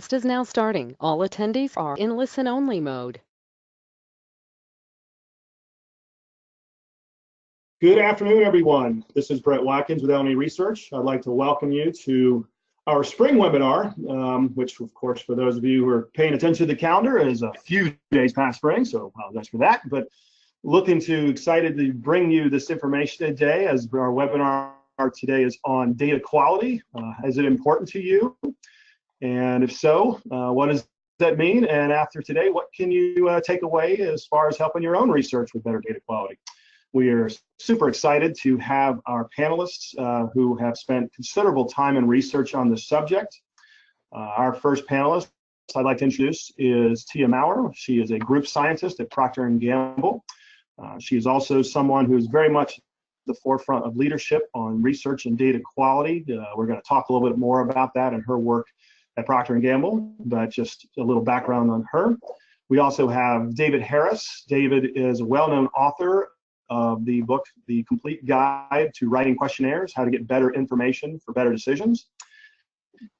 webcast is now starting. All attendees are in listen-only mode. Good afternoon, everyone. This is Brett Watkins with L&E Research. I'd like to welcome you to our spring webinar, which, of course, for those of you who are paying attention to the calendar, is a few days past spring, so apologize for that. But excited to bring you this information today, as our webinar today is on data quality. Is it important to you? And if so, what does that mean? And after today, what can you take away as far as helping your own research with better data quality? We are super excited to have our panelists who have spent considerable time and research on this subject. Our first panelist I'd like to introduce is Tia Maurer. She is a group scientist at Procter & Gamble. She is also someone who is very much the forefront of leadership on research and data quality. We're going to talk a little bit more about that and her work at Procter & Gamble, but just a little background on her. We also have David Harris. David is a well-known author of the book, The Complete Guide to Writing Questionnaires, How to Get Better Information for Better Decisions.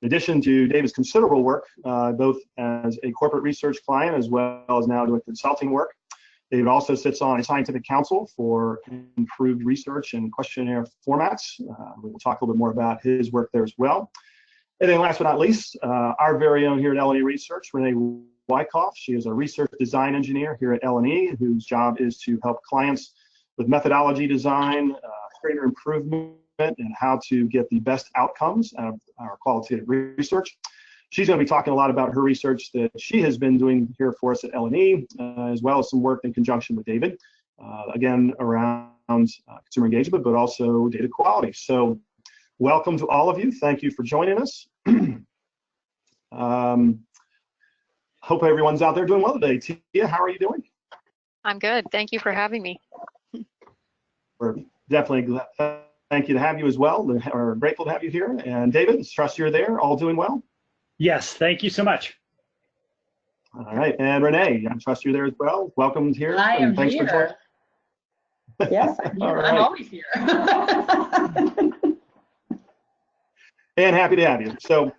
In addition to David's considerable work, both as a corporate research client as well as now doing consulting work, David also sits on a scientific council for improved research and questionnaire formats. We'll talk a little bit more about his work there as well. And then last but not least, our very own here at L&E Research, Renee Wyckoff. She is a research design engineer here at L&E, whose job is to help clients with methodology design, greater improvement, and how to get the best outcomes out of our qualitative research. She's going to be talking a lot about her research that she has been doing here for us at L&E, as well as some work in conjunction with David, again, around consumer engagement, but also data quality. So welcome to all of you. Thank you for joining us. Hope everyone's out there doing well today. Tia, how are you doing? I'm good. Thank you for having me. We're definitely thank you to have you as well. We're grateful to have you here. And David, trust you're there, all doing well? Yes, thank you so much. All right, and Renee, I trust you're there as well. Welcome here. I am thanks here. For joining. Yes, I'm here. Right. I'm always here. And happy to have you. So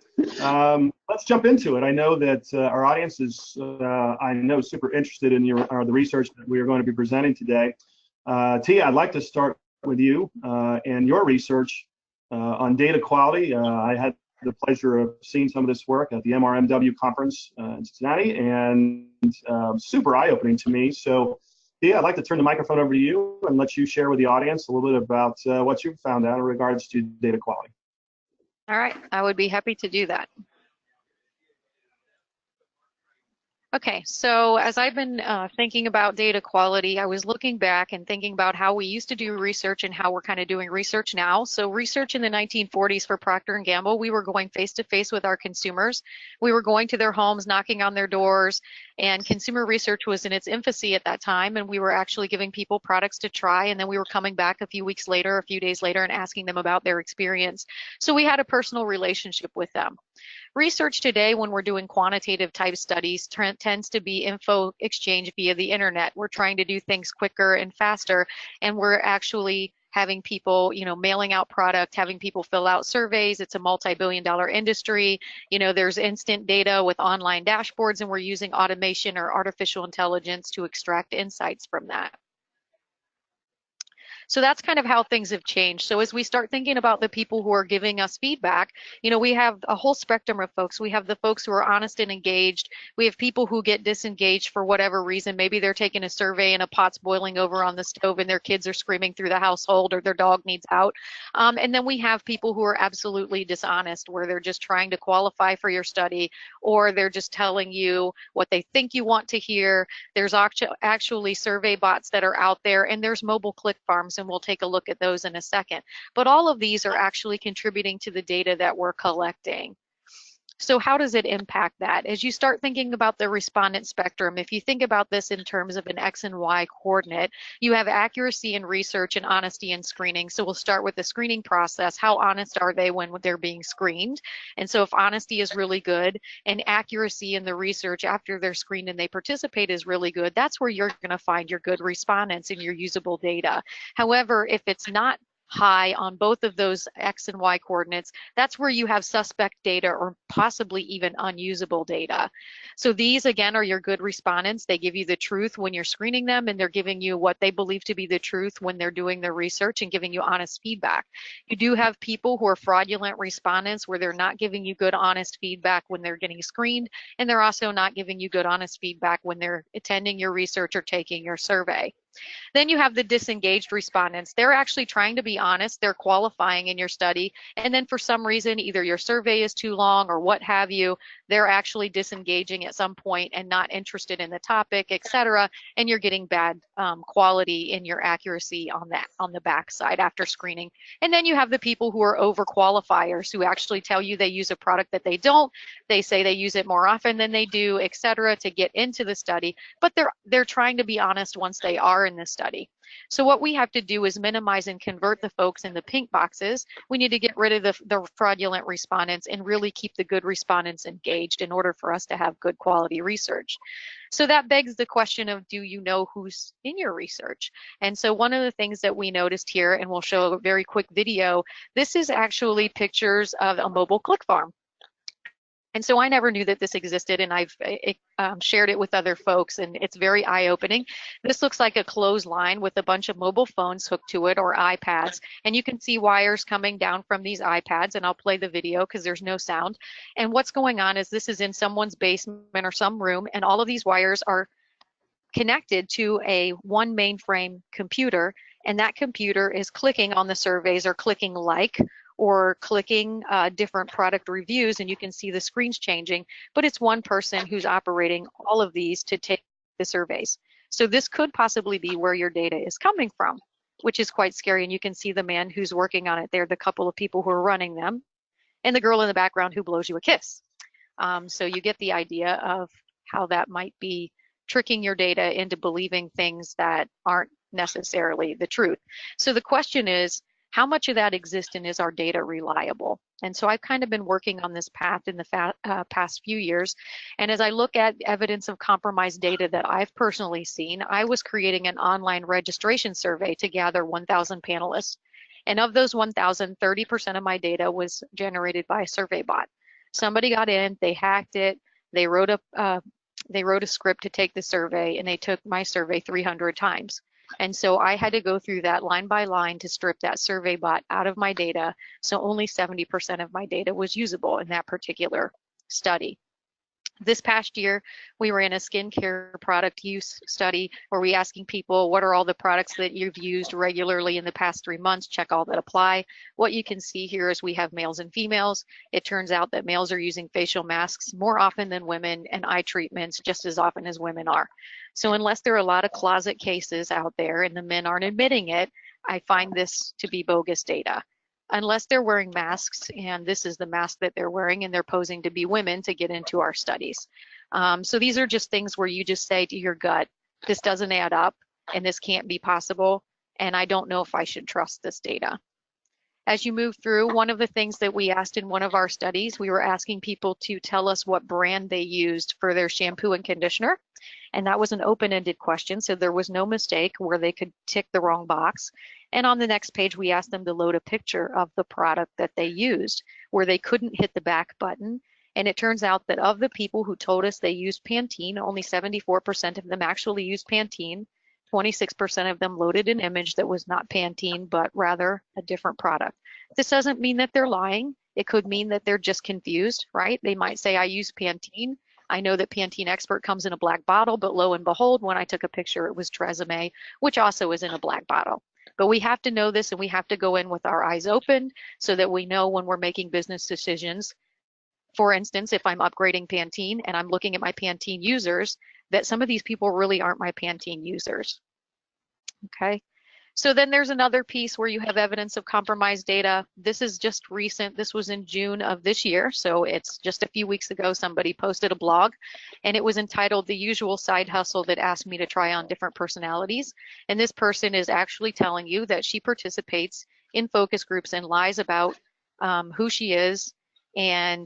let's jump into it. I know that our audience is, I know, super interested in the research that we are going to be presenting today. Tia, I'd like to start with you and your research on data quality. I had the pleasure of seeing some of this work at the MRMW conference in Cincinnati, and super eye-opening to me. So, Tia, I'd like to turn the microphone over to you and let you share with the audience a little bit about what you've found out in regards to data quality. All right, I would be happy to do that. Okay, so as I've been thinking about data quality, I was looking back and thinking about how we used to do research and how we're kind of doing research now. So research in the 1940s for Procter & Gamble, we were going face-to-face with our consumers. We were going to their homes, knocking on their doors, and consumer research was in its infancy at that time, and we were actually giving people products to try, and then we were coming back a few weeks later, a few days later, and asking them about their experience. So we had a personal relationship with them. Research today, when we're doing quantitative type studies, tends to be info exchange via the internet. We're trying to do things quicker and faster, and we're actually having people, mailing out product, having people fill out surveys. It's a multi-billion-dollar industry. There's instant data with online dashboards, and we're using automation or artificial intelligence to extract insights from that. So that's kind of how things have changed. So as we start thinking about the people who are giving us feedback, we have a whole spectrum of folks. We have the folks who are honest and engaged. We have people who get disengaged for whatever reason. Maybe they're taking a survey and a pot's boiling over on the stove and their kids are screaming through the household or their dog needs out. And then we have people who are absolutely dishonest, where they're just trying to qualify for your study, or they're just telling you what they think you want to hear. There's actually survey bots that are out there, and there's mobile click farms, and we'll take a look at those in a second. But all of these are actually contributing to the data that we're collecting. So how does it impact that? As you start thinking about the respondent spectrum, if you think about this in terms of an X and Y coordinate, you have accuracy in research and honesty in screening. So we'll start with the screening process. How honest are they when they're being screened? And so if honesty is really good and accuracy in the research after they're screened and they participate is really good, that's where you're going to find your good respondents and your usable data. However, if it's not high on both of those X and Y coordinates, that's where you have suspect data or possibly even unusable data. So these, again, are your good respondents. They give you the truth when you're screening them, and they're giving you what they believe to be the truth when they're doing their research and giving you honest feedback. You do have people who are fraudulent respondents where they're not giving you good, honest feedback when they're getting screened, and they're also not giving you good, honest feedback when they're attending your research or taking your survey. Then you have the disengaged respondents. They're actually trying to be honest. They're qualifying in your study. And then for some reason, either your survey is too long or what have you, they're actually disengaging at some point and not interested in the topic, et cetera. And you're getting bad quality in your accuracy on the backside after screening. And then you have the people who are overqualifiers who actually tell you they use a product that they don't. They say they use it more often than they do, et cetera, to get into the study. But they're trying to be honest once they are in this study. So what we have to do is minimize and convert the folks in the pink boxes. We need to get rid of the fraudulent respondents and really keep the good respondents engaged in order for us to have good quality research. So that begs the question of, do you know who's in your research? And so one of the things that we noticed here, and we'll show a very quick video, this is actually pictures of a mobile click farm. And so I never knew that this existed, and I've shared it with other folks, and it's very eye-opening. This looks like a clothesline with a bunch of mobile phones hooked to it, or iPads, and you can see wires coming down from these iPads, and I'll play the video because there's no sound. And what's going on is this is in someone's basement or some room, and all of these wires are connected to one mainframe computer, and that computer is clicking on the surveys or clicking like, or clicking different product reviews, and you can see the screens changing, but it's one person who's operating all of these to take the surveys. So this could possibly be where your data is coming from, which is quite scary, and you can see the man who's working on it there, the couple of people who are running them, and the girl in the background who blows you a kiss. So you get the idea of how that might be tricking your data into believing things that aren't necessarily the truth. So the question is, how much of that exists, and is our data reliable? And so I've kind of been working on this path in the past few years. And as I look at evidence of compromised data that I've personally seen, I was creating an online registration survey to gather 1,000 panelists. And of those 1,000, 30% of my data was generated by a survey bot. Somebody got in, they hacked it, they wrote a script to take the survey, and they took my survey 300 times. And so I had to go through that line by line to strip that survey bot out of my data. So only 70% of my data was usable in that particular study. This past year, we were in a skincare product use study where we asking people, what are all the products that you've used regularly in the past 3 months? Check all that apply. What you can see here is we have males and females. It turns out that males are using facial masks more often than women, and eye treatments just as often as women are. So unless there are a lot of closet cases out there and the men aren't admitting it, I find this to be bogus data. Unless they're wearing masks, and this is the mask that they're wearing, and they're posing to be women to get into our studies. So these are just things where you just say to your gut, this doesn't add up, and this can't be possible, and I don't know if I should trust this data. As you move through, one of the things that we asked in one of our studies, we were asking people to tell us what brand they used for their shampoo and conditioner. And that was an open-ended question, so there was no mistake where they could tick the wrong box. And on the next page, we asked them to load a picture of the product that they used, where they couldn't hit the back button. And it turns out that of the people who told us they used Pantene, only 74% of them actually used Pantene. 26% of them loaded an image that was not Pantene, but rather a different product. This doesn't mean that they're lying. It could mean that they're just confused, right? They might say, I use Pantene. I know that Pantene Expert comes in a black bottle, but lo and behold, when I took a picture, it was Tresemme, which also is in a black bottle. But we have to know this, and we have to go in with our eyes open so that we know when we're making business decisions. For instance, if I'm upgrading Pantene and I'm looking at my Pantene users, that some of these people really aren't my Pantene users. Okay. So then there's another piece where you have evidence of compromised data. This is just recent. This was in June of this year. So it's just a few weeks ago, somebody posted a blog, and it was entitled The Usual Side Hustle That Asked Me to Try on Different Personalities. And this person is actually telling you that she participates in focus groups and lies about who she is and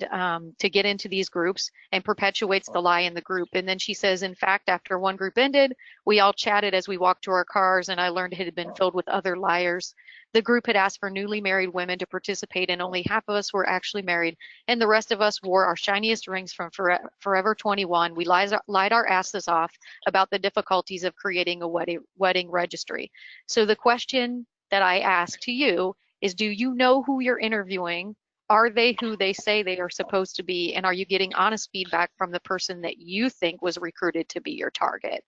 to get into these groups, and perpetuates the lie in the group. And then she says, in fact, after one group ended, we all chatted as we walked to our cars, and I learned it had been filled with other liars. The group had asked for newly married women to participate, and only half of us were actually married, and the rest of us wore our shiniest rings from Forever 21. We lied our asses off about the difficulties of creating a wedding registry. So the question that I ask to you is, do you know who you're interviewing? Are they who they say they are supposed to be? And are you getting honest feedback from the person that you think was recruited to be your target?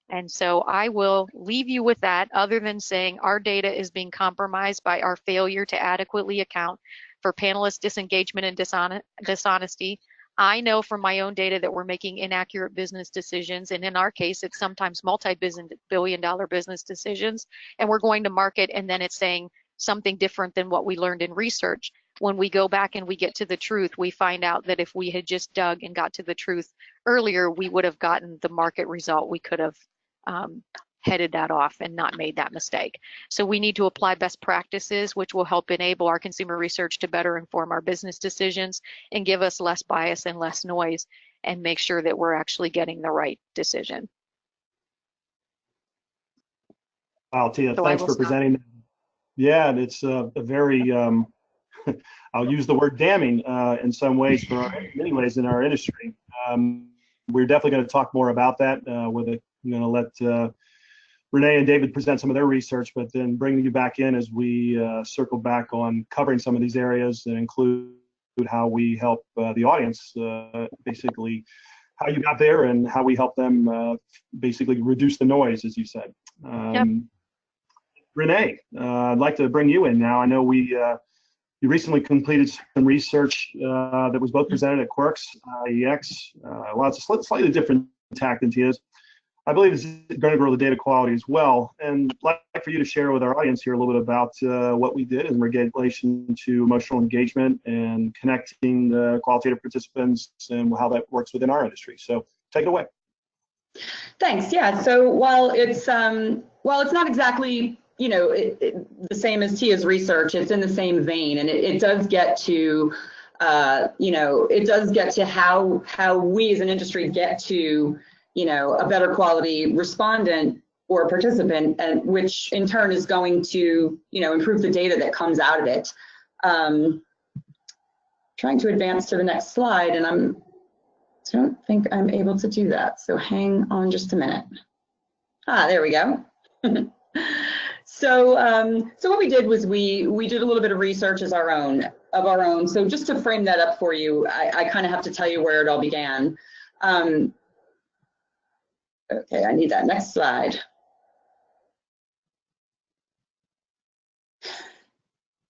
And so I will leave you with that, other than saying our data is being compromised by our failure to adequately account for panelist disengagement and dishonesty. I know from my own data that we're making inaccurate business decisions, and in our case, it's sometimes multi-billion-dollar business decisions, and we're going to market, and then it's saying something different than what we learned in research. When we go back and we get to the truth, we find out that if we had just dug and got to the truth earlier, we would have gotten the market result. We could have headed that off and not made that mistake. So we need to apply best practices, which will help enable our consumer research to better inform our business decisions and give us less bias and less noise, and make sure that we're actually getting the right decision. Wow, Tia, So thanks for presenting. Yeah, and it's a very, I'll use the word damning in some ways, many ways in our industry. We're definitely going to talk more about that. I'm going to let Renee and David present some of their research, but then bring you back in as we circle back on covering some of these areas and include how we help the audience, basically how you got there and how we help them basically reduce the noise, as you said. Yep. Renee, I'd like to bring you in now. I know you recently completed some research that was both presented at Quirks, EX. Well, it's a slightly different tack than Tia's. I believe it's going to grow the data quality as well. And I'd like for you to share with our audience here a little bit about what we did in relation to emotional engagement and connecting the qualitative participants and how that works within our industry. So take it away. Thanks. Yeah. So while it's not exactly the same as Tia's research, it's in the same vein, and it does get to it does get to how we as an industry get to a better quality respondent or participant, and which in turn is going to improve the data that comes out of it. Trying to advance to the next slide, and I don't think I'm able to do that, so hang on just a minute. There we go. So what we did was we did a little bit of research of our own. So just to frame that up for you, I kind of have to tell you where it all began. Okay, I need that next slide.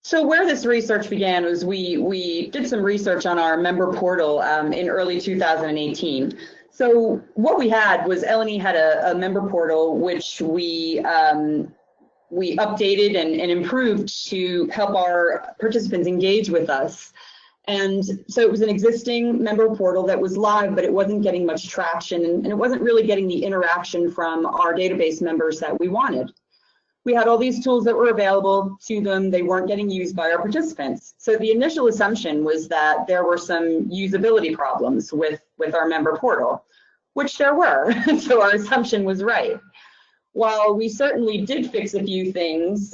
So where this research began was we did some research on our member portal in early 2018. So what we had was L&E had a member portal which we updated and improved to help our participants engage with us. And so it was an existing member portal that was live, but it wasn't getting much traction, and it wasn't really getting the interaction from our database members that we wanted. We had all these tools that were available to them. They weren't getting used by our participants. So the initial assumption was that there were some usability problems with our member portal, which there were. So our assumption was right. While we certainly did fix a few things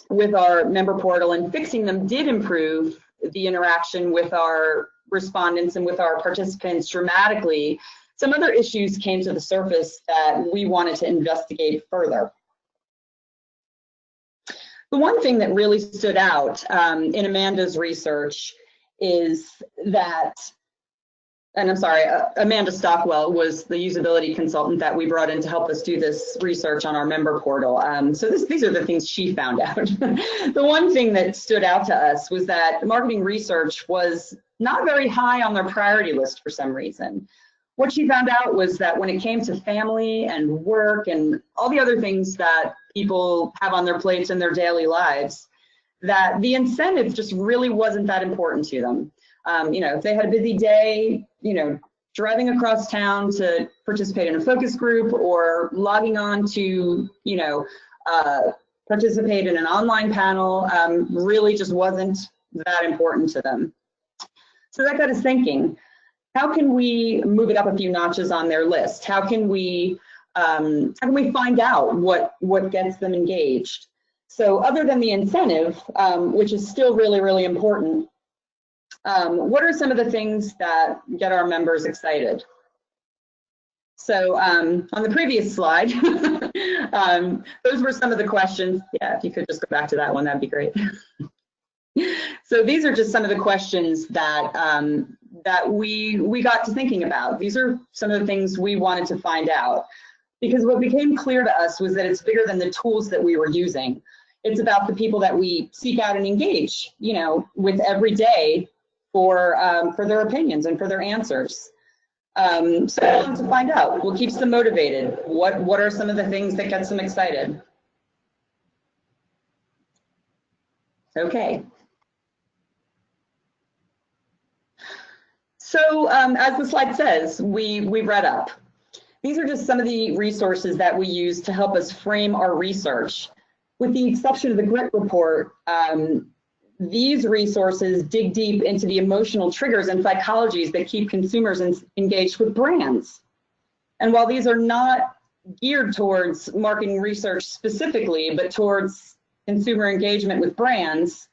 with our member portal, and fixing them did improve the interaction with our respondents and with our participants dramatically, some other issues came to the surface that we wanted to investigate further. The one thing that really stood out in Amanda's research is that, and I'm sorry, Amanda Stockwell was the usability consultant that we brought in to help us do this research on our member portal. So these are the things she found out. The one thing that stood out to us was that marketing research was not very high on their priority list for some reason. What she found out was that when it came to family and work and all the other things that people have on their plates in their daily lives, that the incentive just really wasn't that important to them. If they had a busy day, driving across town to participate in a focus group or logging on to, participate in an online panel, really just wasn't that important to them. So that got us thinking, how can we move it up a few notches on their list? How can we find out what gets them engaged? So other than the incentive, which is still really, really important, what are some of the things that get our members excited? So on the previous slide, those were some of the questions. Yeah, if you could just go back to that one, that'd be great. So these are just some of the questions that that we got to thinking about. These are some of the things we wanted to find out, because what became clear to us was that it's bigger than the tools that we were using. It's about the people that we seek out and engage, you know, with every day for their opinions and for their answers. So we wanted to find out what keeps them motivated. What are some of the things that gets them excited? Okay. So as the slide says, we read up. These are just some of the resources that we use to help us frame our research. With the exception of the GRIT report, these resources dig deep into the emotional triggers and psychologies that keep consumers engaged with brands. And while these are not geared towards marketing research specifically, but towards consumer engagement with brands,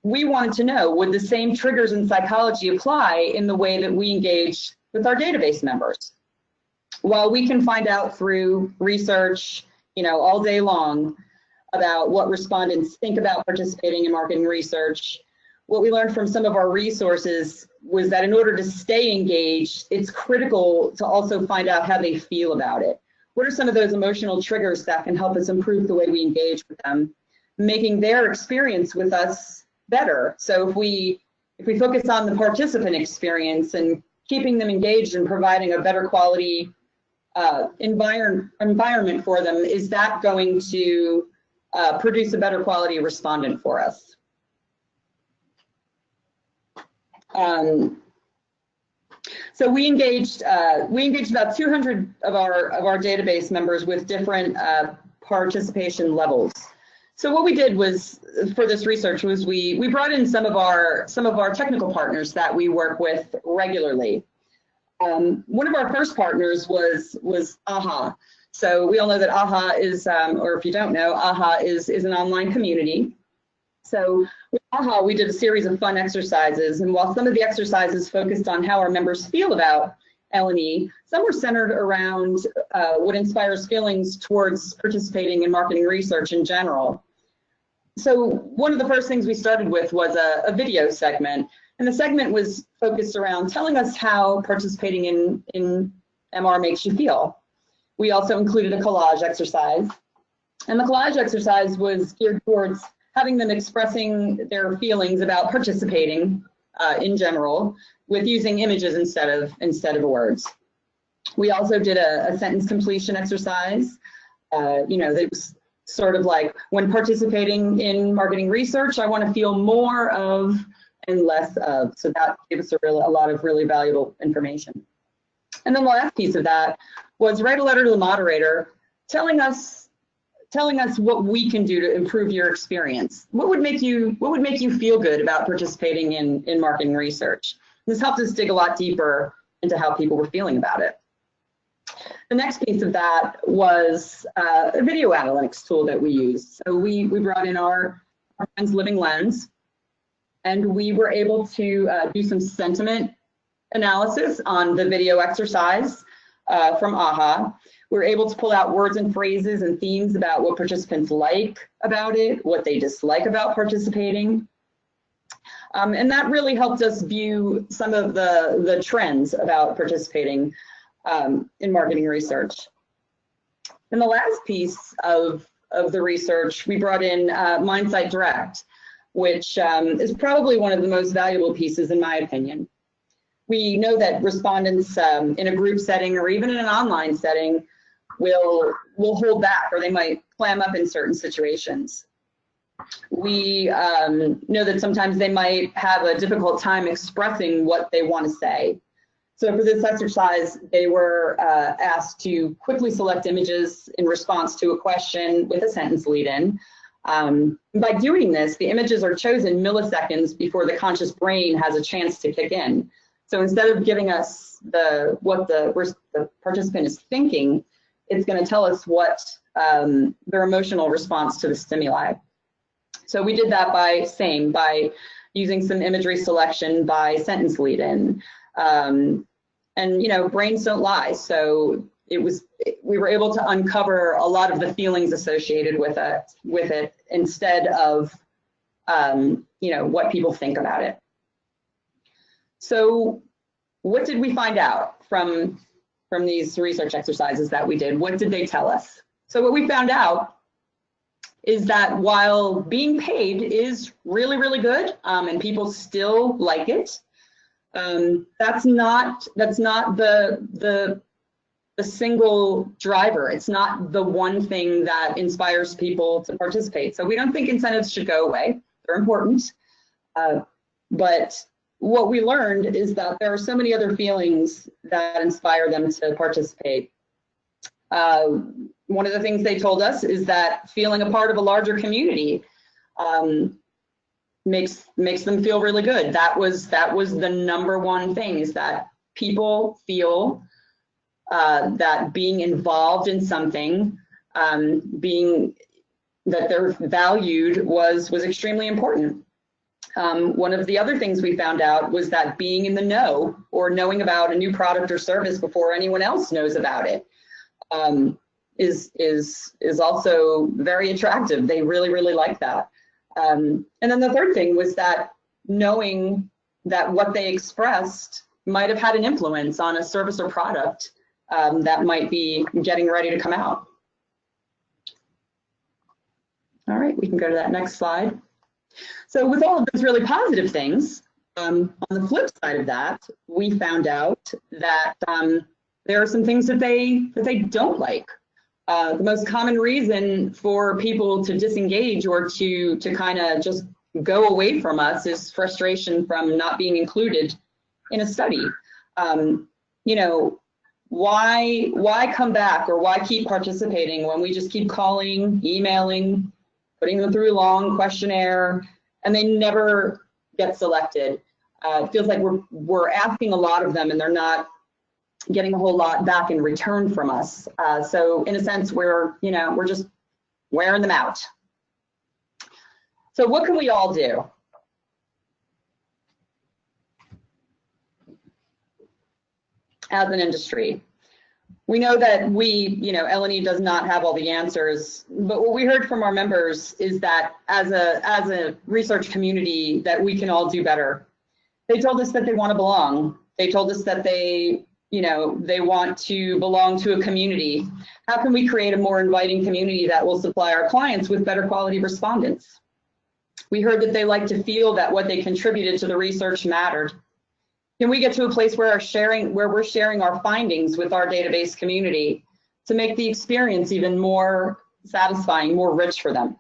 we wanted to know, would the same triggers and psychology apply in the way that we engage with our database members? While we can find out through research, you know, all day long about what respondents think about participating in marketing research, what we learned from some of our resources was that in order to stay engaged, it's critical to also find out how they feel about it. What are some of those emotional triggers that can help us improve the way we engage with them, making their experience with us better? So if we focus on the participant experience and keeping them engaged and providing a better quality environment for them, is that going to produce a better quality respondent for us? So we engaged about 200 of our database members with different participation levels. So what we did was, for this research, was we brought in some of our technical partners that we work with regularly. One of our first partners was AHA. So we all know that AHA is, or if you don't know, AHA is an online community. So with AHA, we did a series of fun exercises, and while some of the exercises focused on how our members feel about L&E, some were centered around what inspires feelings towards participating in marketing research in general. So one of the first things we started with was a video segment, and the segment was focused around telling us how participating in MR makes you feel. We also included a collage exercise, and the collage exercise was geared towards having them expressing their feelings about participating in general, with using images instead of words. We also did a sentence completion exercise. You know, that was sort of like, when participating in marketing research, I want to feel more of and less of. So that gave us a lot of really valuable information. And then the last piece of that was write a letter to the moderator telling us what we can do to improve your experience. What would make you feel good about participating in marketing research? This helped us dig a lot deeper into how people were feeling about it. The next piece of that was a video analytics tool that we used. So we brought in our friend's Living Lens, and we were able to do some sentiment analysis on the video exercise from AHA. We were able to pull out words and phrases and themes about what participants like about it, what they dislike about participating. And that really helped us view some of the trends about participating in marketing research. And the last piece of the research, we brought in MindSight Direct, which is probably one of the most valuable pieces in my opinion. We know that respondents in a group setting or even in an online setting will hold back, or they might clam up in certain situations. We know that sometimes they might have a difficult time expressing what they want to say. So for this exercise, they were asked to quickly select images in response to a question with a sentence lead-in. By doing this, the images are chosen milliseconds before the conscious brain has a chance to kick in. So instead of giving us what the participant is thinking, it's going to tell us what their emotional response to the stimuli. So we did that by using some imagery selection by sentence lead-in. And brains don't lie, so we were able to uncover a lot of the feelings associated with it instead of what people think about it. So what did we find out from these research exercises that we did? What did they tell us? So what we found out is that while being paid is really, really good, and people still like it, that's not the single driver. It's not the one thing that inspires people to participate. So we don't think incentives should go away. They're important. But what we learned is that there are so many other feelings that inspire them to participate. One of the things they told us is that feeling a part of a larger community makes them feel really good. That was the number one thing, is that people feel that being involved in something, that they're valued was extremely important. One of the other things we found out was that being in the know, or knowing about a new product or service before anyone else knows about it, is also very attractive. They really, really like that. And then the third thing was that knowing that what they expressed might have had an influence on a service or product that might be getting ready to come out. All right, we can go to that next slide. So with all of those really positive things, on the flip side of that, we found out that there are some things that they don't like. The most common reason for people to disengage or to kind of just go away from us is frustration from not being included in a study. Why come back, or why keep participating when we just keep calling, emailing, putting them through a long questionnaire, and they never get selected? It feels like we're asking a lot of them, and they're not getting a whole lot back in return from us. So in a sense, we're just wearing them out. So what can we all do? As an industry, we know that L&E does not have all the answers, but what we heard from our members is that as a research community, that we can all do better. They told us that they want to belong. They told us that they want to belong to a community. How can we create a more inviting community that will supply our clients with better quality respondents? We heard that they like to feel that what they contributed to the research mattered. Can we get to a place where we're sharing our findings with our database community to make the experience even more satisfying, more rich for them?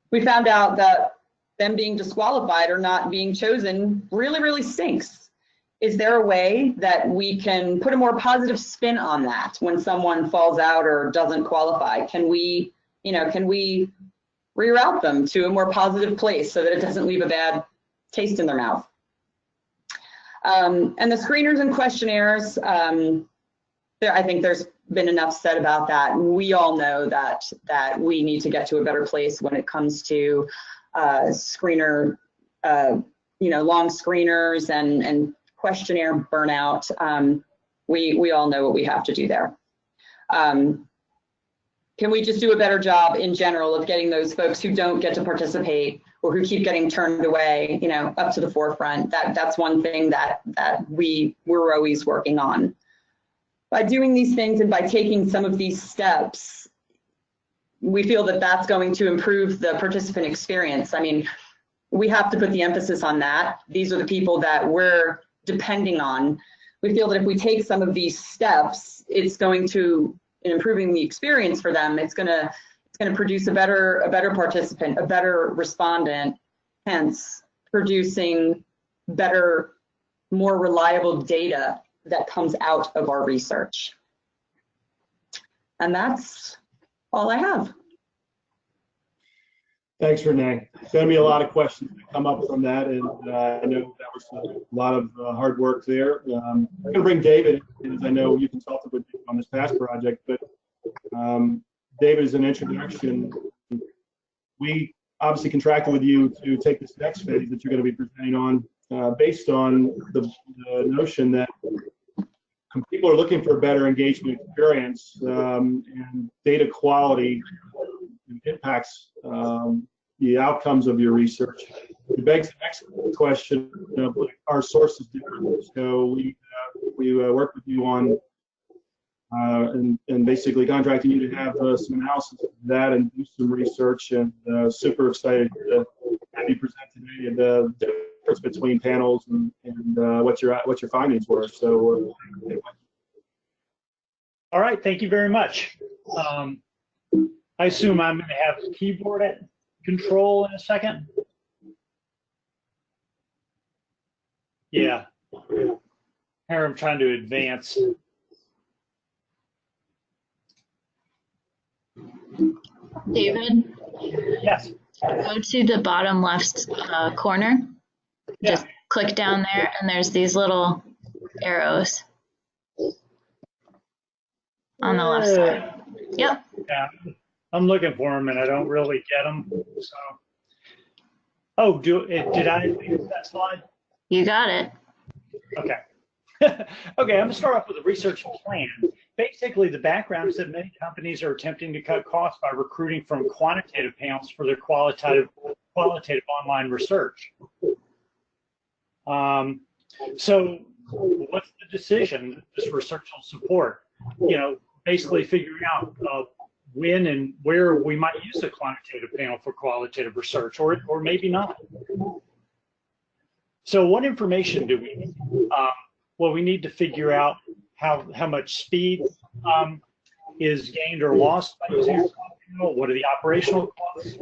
We found out that them being disqualified or not being chosen really, really stinks. Is there a way that we can put a more positive spin on that when someone falls out or doesn't qualify? Can we reroute them to a more positive place so that it doesn't leave a bad taste in their mouth? And the screeners and questionnaires, I think there's been enough said about that. We all know that we need to get to a better place when it comes to long screeners and questionnaire burnout. We all know what we have to do there. Can we just do a better job in general of getting those folks who don't get to participate or who keep getting turned away, up to the forefront? That's one thing that we're always working on. By doing these things and by taking some of these steps, we feel that that's going to improve the participant experience. I mean, we have to put the emphasis on that. These are the people that we're depending on. We feel that if we take some of these steps, it's going to, in improving the experience for them, it's going to produce a better participant, a better respondent, hence producing better, more reliable data that comes out of our research. And that's all I have. Thanks, Renee. There's going to be a lot of questions that come up from that, and I know that was a lot of hard work there. I'm going to bring David in, as I know you consulted with me on this past project, but David, as an introduction, we obviously contracted with you to take this next phase that you're going to be presenting on, based on the notion that people are looking for a better engagement experience, and data quality impacts the outcomes of your research. It begs the next question of our sources different. So we work with you on and basically contracting you to have some analysis of that and do some research, and super excited to have you present today the difference between panels and what your findings were. So All right, thank you very much. I assume I'm going to have the keyboard at control in a second. Yeah. Here I'm trying to advance. David, Yes. go to the bottom left corner. Yeah. Just click down there, and there's these little arrows on the left side. Yep. Yeah, I'm looking for them and I don't really get them. So, oh, did I advance that slide? You got it. Okay. Okay, I'm going to start off with a research plan. Basically, the background is that many companies are attempting to cut costs by recruiting from quantitative panels for their qualitative online research. So what's the decision that this research will support? You know, basically figuring out when and where we might use a quantitative panel for qualitative research, or maybe not. So what information do we need? Well, we need to figure out how much speed is gained or lost by using a panel. What are the operational costs?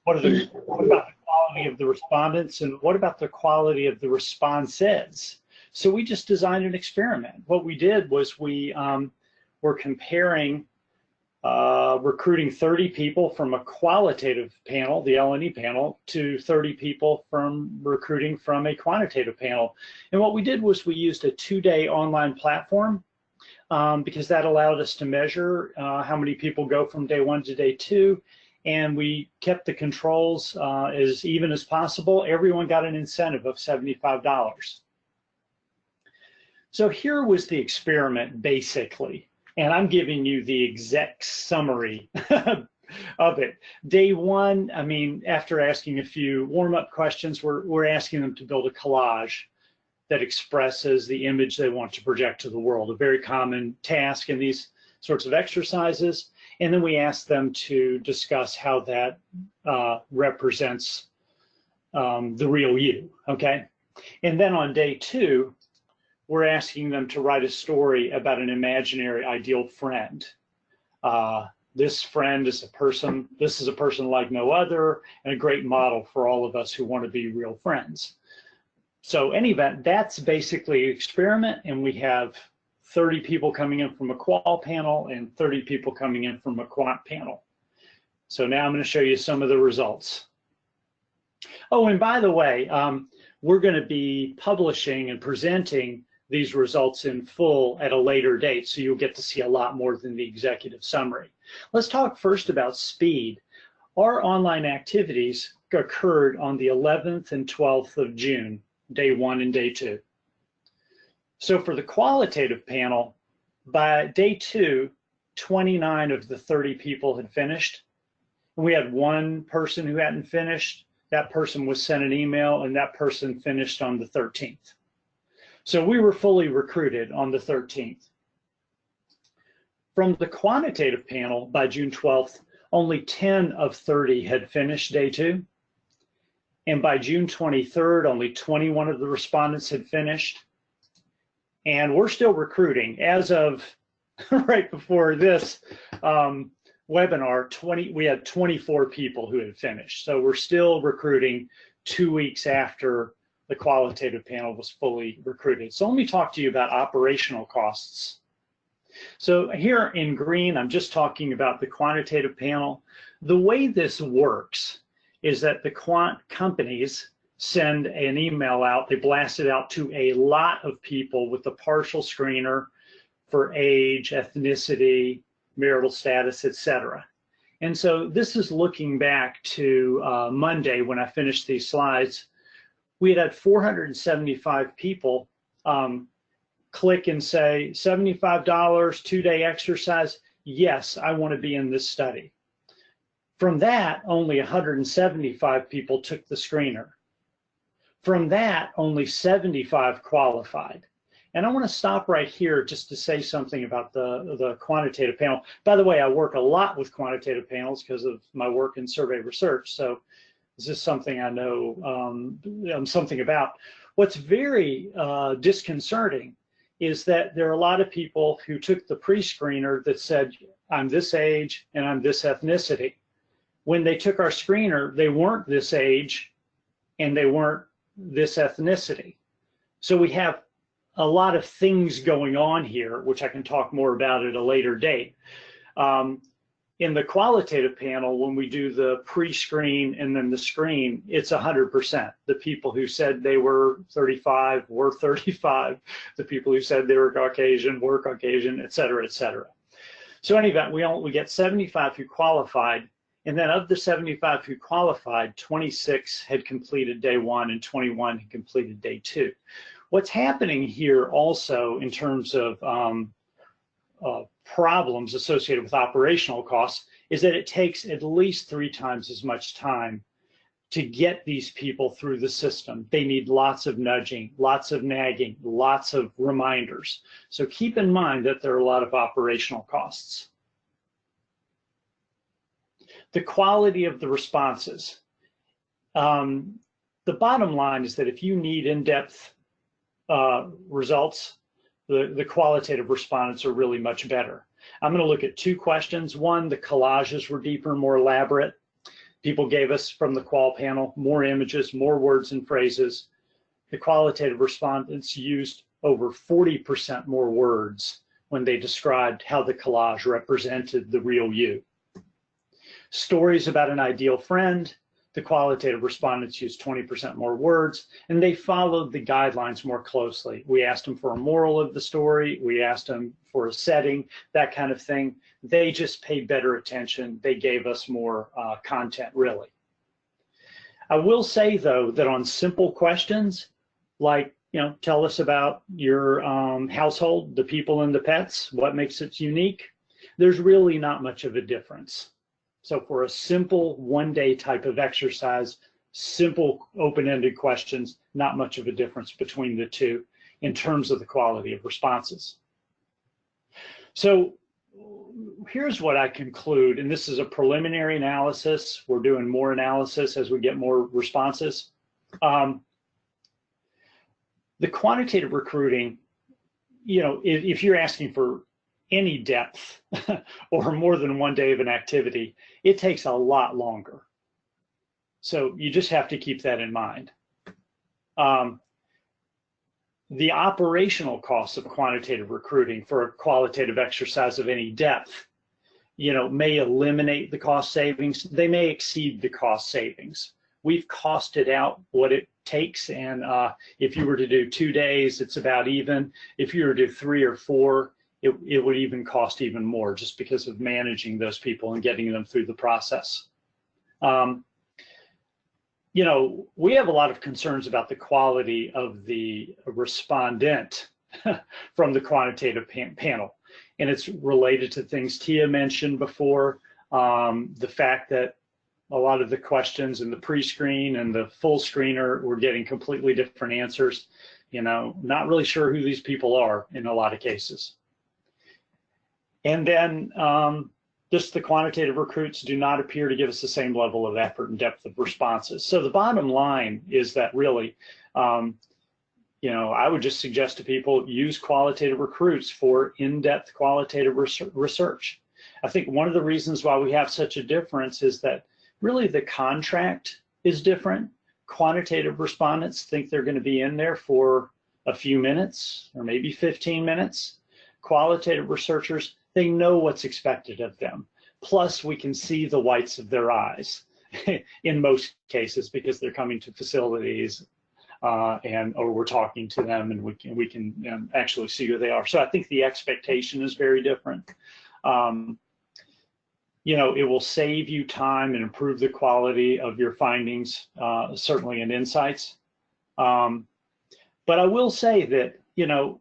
What about the quality of the respondents, and what about the quality of the responses? So we just designed an experiment. What we did was we were comparing recruiting 30 people from a qualitative panel, the L&E panel, to 30 people from recruiting from a quantitative panel. And what we did was we used a 2-day online platform because that allowed us to measure how many people go from day 1 to day 2. And we kept the controls as even as possible. Everyone got an incentive of $75. So here was the experiment, basically. And I'm giving you the exact summary of it. Day 1, I mean, after asking a few warm-up questions, we're asking them to build a collage that expresses the image they want to project to the world, a very common task in these sorts of exercises. And then we ask them to discuss how that represents the real you, okay? And then on day 2, we're asking them to write a story about an imaginary ideal friend. This friend is this is a person like no other, and a great model for all of us who want to be real friends. So any event, that's basically an experiment, and we have 30 people coming in from a qual panel and 30 people coming in from a quant panel. So now I'm going to show you some of the results. Oh, and by the way, we're going to be publishing and presenting these results in full at a later date, so you'll get to see a lot more than the executive summary. Let's talk first about speed. Our online activities occurred on the 11th and 12th of June, day 1 and day 2. So for the qualitative panel, by day 2, 29 of the 30 people had finished. We had one person who hadn't finished. That person was sent an email, and that person finished on the 13th. So we were fully recruited on the 13th. From the quantitative panel, by June 12th, only 10 of 30 had finished day 2. And by June 23rd, only 21 of the respondents had finished. And we're still recruiting. As of right before this webinar, we had 24 people who had finished. So we're still recruiting 2 weeks after the qualitative panel was fully recruited. So let me talk to you about operational costs. So here in green, I'm just talking about the quantitative panel. The way this works is that the quant companies send an email out, they blast it out to a lot of people with the partial screener for age, ethnicity, marital status, etc. And so this is looking back to Monday when I finished these slides. We had 475 people click and say, $75, 2-day exercise, yes, I want to be in this study. From that, only 175 people took the screener. From that, only 75 qualified. And I want to stop right here just to say something about the quantitative panel. By the way, I work a lot with quantitative panels because of my work in survey research. So this is something I know something about. What's very disconcerting is that there are a lot of people who took the pre-screener that said, I'm this age and I'm this ethnicity. When they took our screener, they weren't this age and they weren't this ethnicity. So we have a lot of things going on here, which I can talk more about at a later date. In the qualitative panel, when we do the pre-screen and then the screen, it's 100%. The people who said they were 35 were 35. The people who said they were Caucasian, et cetera, et cetera. So anyway, we get 75 who qualified, and then of the 75 who qualified, 26 had completed day 1 and 21 had completed day 2. What's happening here also in terms of problems associated with operational costs is that it takes at least 3 times as much time to get these people through the system. They need lots of nudging, lots of nagging, lots of reminders. So keep in mind that there are a lot of operational costs. The quality of the responses. The bottom line is that if you need in-depth results, the qualitative respondents are really much better. I'm going to look at 2 questions. One, the collages were deeper, more elaborate. People gave us from the qual panel more images, more words and phrases. The qualitative respondents used over 40% more words when they described how the collage represented the real you. Stories about an ideal friend. The qualitative respondents used 20% more words, and they followed the guidelines more closely. We asked them for a moral of the story. We asked them for a setting, that kind of thing. They just paid better attention. They gave us more content, really. I will say, though, that on simple questions, like, tell us about your household, the people and the pets, what makes it unique, there's really not much of a difference. So for a simple 1-day type of exercise, simple open-ended questions, not much of a difference between the two in terms of the quality of responses. So here's what I conclude, and this is a preliminary analysis. We're doing more analysis as we get more responses. The quantitative recruiting, if you're asking for any depth or more than 1 day of an activity, it takes a lot longer. So you just have to keep that in mind. The operational costs of quantitative recruiting for a qualitative exercise of any depth, may eliminate the cost savings. They may exceed the cost savings. We've costed out what it takes, and if you were to do 2 days, it's about even. If you were to do 3 or 4, it would even cost even more just because of managing those people and getting them through the process. We have a lot of concerns about the quality of the respondent from the quantitative panel. And it's related to things Tia mentioned before, the fact that a lot of the questions in the pre-screen and the full screener were getting completely different answers. Not really sure who these people are in a lot of cases. And then just the quantitative recruits do not appear to give us the same level of effort and depth of responses. So the bottom line is that really, I would just suggest to people use qualitative recruits for in-depth qualitative research. I think one of the reasons why we have such a difference is that really the contract is different. Quantitative respondents think they're going to be in there for a few minutes or maybe 15 minutes. Qualitative researchers, they know what's expected of them. Plus, we can see the whites of their eyes. in most cases, because they're coming to facilities or we're talking to them, and we can actually see who they are. So I think the expectation is very different. You know, it will save you time and improve the quality of your findings, certainly in insights. But I will say that, you know,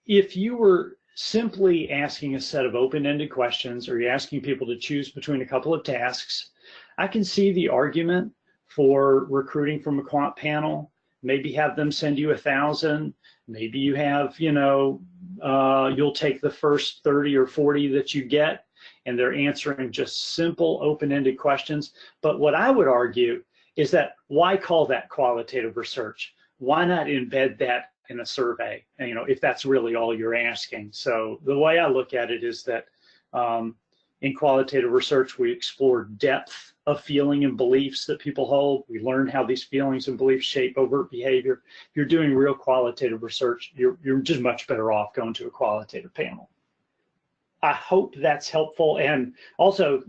if you were simply asking a set of open-ended questions, or you're asking people to choose between a couple of tasks, I can see the argument for recruiting from a quant panel. Maybe have them send you 1,000. Maybe you have, you know, you'll take the first 30 or 40 that you get, and they're answering just simple open-ended questions. But what I would argue is that why call that qualitative research? Why not embed that in a survey, you know, if that's really all you're asking? So the way I look at it is that in qualitative research, we explore depth of feeling and beliefs that people hold. We learn how these feelings and beliefs shape overt behavior. If you're doing real qualitative research, you're just much better off going to a qualitative panel. I hope that's helpful. And also,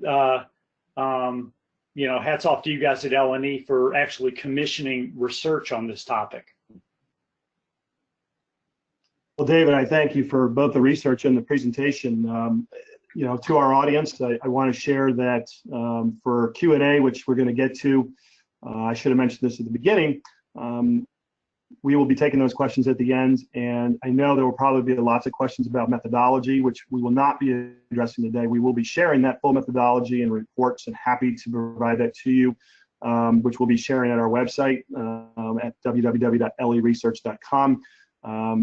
you know, hats off to you guys at L&E for actually commissioning research on this topic. Well, David, I thank you for both the research and the presentation. You know, to our audience, I want to share that for Q&A, which we're going to get to, I should have mentioned this at the beginning, we will be taking those questions at the end, and I know there will probably be lots of questions about methodology, which we will not be addressing today. We will be sharing that full methodology and reports, and happy to provide that to you, which we'll be sharing at our website at www.leresearch.com.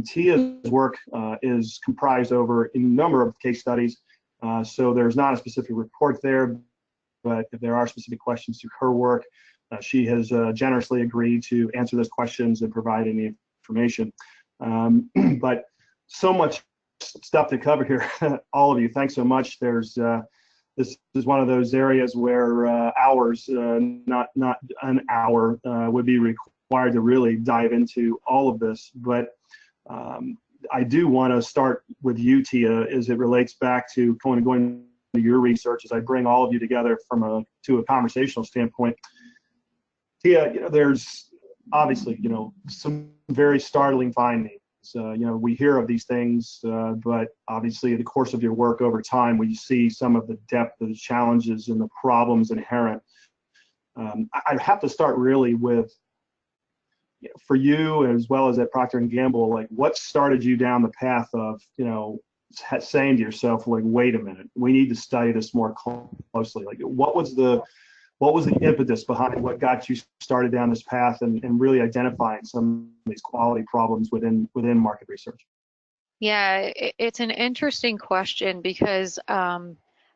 Tia's work is comprised over a number of case studies, so there's not a specific report there, but if there are specific questions to her work, she has generously agreed to answer those questions and provide any information. But so much stuff to cover here. All of you, thanks so much. There's this is one of those areas where hours, not an hour, would be required to really dive into all of this. But I do want to start with you, Tia, as it relates back to going to your research, as I bring all of you together to a conversational standpoint. Tia, you know, there's obviously, you know, some very startling findings. You know, we hear of these things, but obviously in the course of your work over time, we see some of the depth of the challenges and the problems inherent. I have to start really with, you know, for you as well as at Procter & Gamble, like what started you down the path of, you know, saying to yourself, like, wait a minute, we need to study this more closely. Like, what was the impetus behind what got you started down this path and really identifying some of these quality problems within market research? Yeah, it's an interesting question because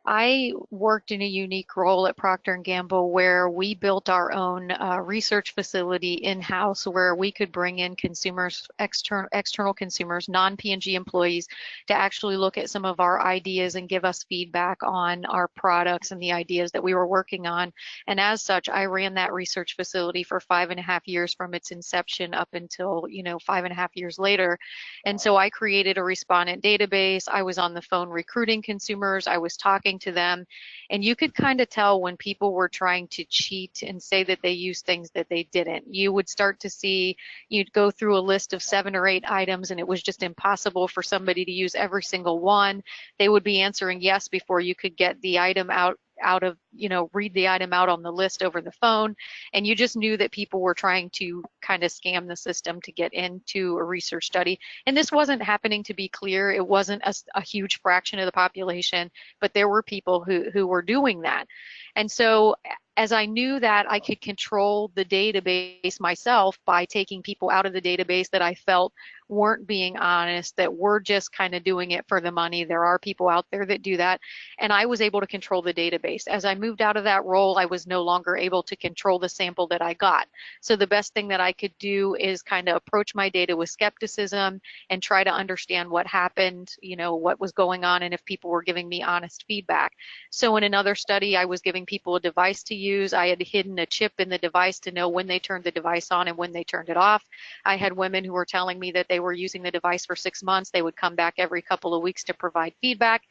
I worked in a unique role at Procter & Gamble where we built our own research facility in-house where we could bring in consumers, external consumers, non-P&G employees to actually look at some of our ideas and give us feedback on our products and the ideas that we were working on. And as such, I ran that research facility for 5.5 years from its inception up until, you know, 5.5 years later. And so I created a respondent database. I was on the phone recruiting consumers. I was talking to them, and you could kind of tell when people were trying to cheat and say that they used things that they didn't. You would start to see, you'd go through a list of 7 or 8 items, and it was just impossible for somebody to use every single one. They would be answering yes before you could get the item out of, you know, read the item out on the list over the phone. And you just knew that people were trying to kind of scam the system to get into a research study. And this wasn't happening, to be clear. It wasn't a huge fraction of the population, but there were people who were doing that. And so as I knew that I could control the database myself by taking people out of the database that I felt weren't being honest, that were just kind of doing it for the money. There are people out there that do that. And I was able to control the database. As I moved out of that role, I was no longer able to control the sample that I got. So the best thing that I could do is kind of approach my data with skepticism and try to understand what happened, you know, what was going on, and if people were giving me honest feedback. So in another study, I was giving people a device to use. I had hidden a chip in the device to know when they turned the device on and when they turned it off. I had women who were telling me that they were using the device for 6 months. They would come back every couple of weeks to provide feedback.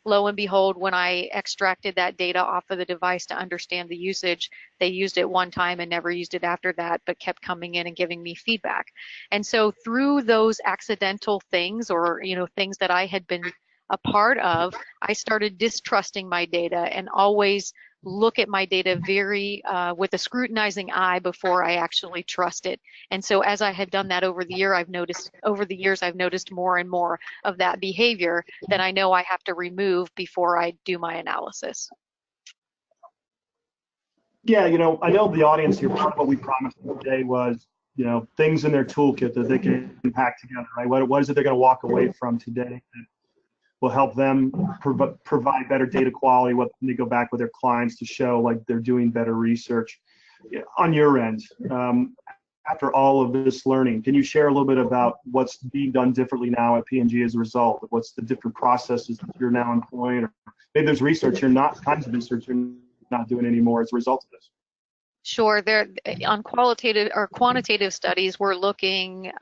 lo and behold, when I extracted that data off of the device to understand the usage, they used it one time and never used it after that, but kept coming in and giving me feedback. And so through those accidental things, or things that I had been a part of, I started distrusting my data and always look at my data very with a scrutinizing eye before I actually trust it. And so as I had done that over the years, I've noticed more and more of that behavior that I know I have to remove before I do my analysis. Yeah, I know the audience here, part of what we promised today was, things in their toolkit that they can pack together, right? What is it they're going to walk away from today that will help them provide better data quality when they go back with their clients to show like they're doing better research. On your end, after all of this learning, can you share a little bit about what's being done differently now at P&G as a result? What's the different processes that you're now employing? Or maybe there's kinds of research you're not doing anymore as a result of this. Sure. There, on qualitative or quantitative studies, we're looking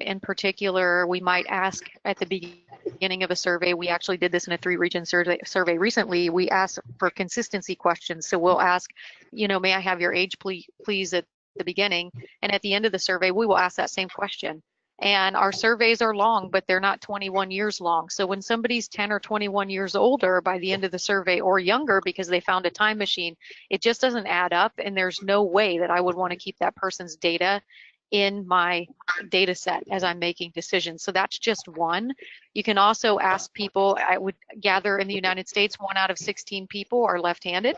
in particular, we might ask at the beginning of a survey. We actually did this in a 3-region survey recently. We asked for consistency questions. So we'll ask, may I have your age, please, at the beginning. And at the end of the survey, we will ask that same question. And our surveys are long, but they're not 21 years long. So when somebody's 10 or 21 years older by the end of the survey, or younger because they found a time machine, it just doesn't add up. And there's no way that I would want to keep that person's data in my data set as I'm making decisions. So that's just one. You can also ask people, I would gather in the United States, 1 out of 16 people are left-handed.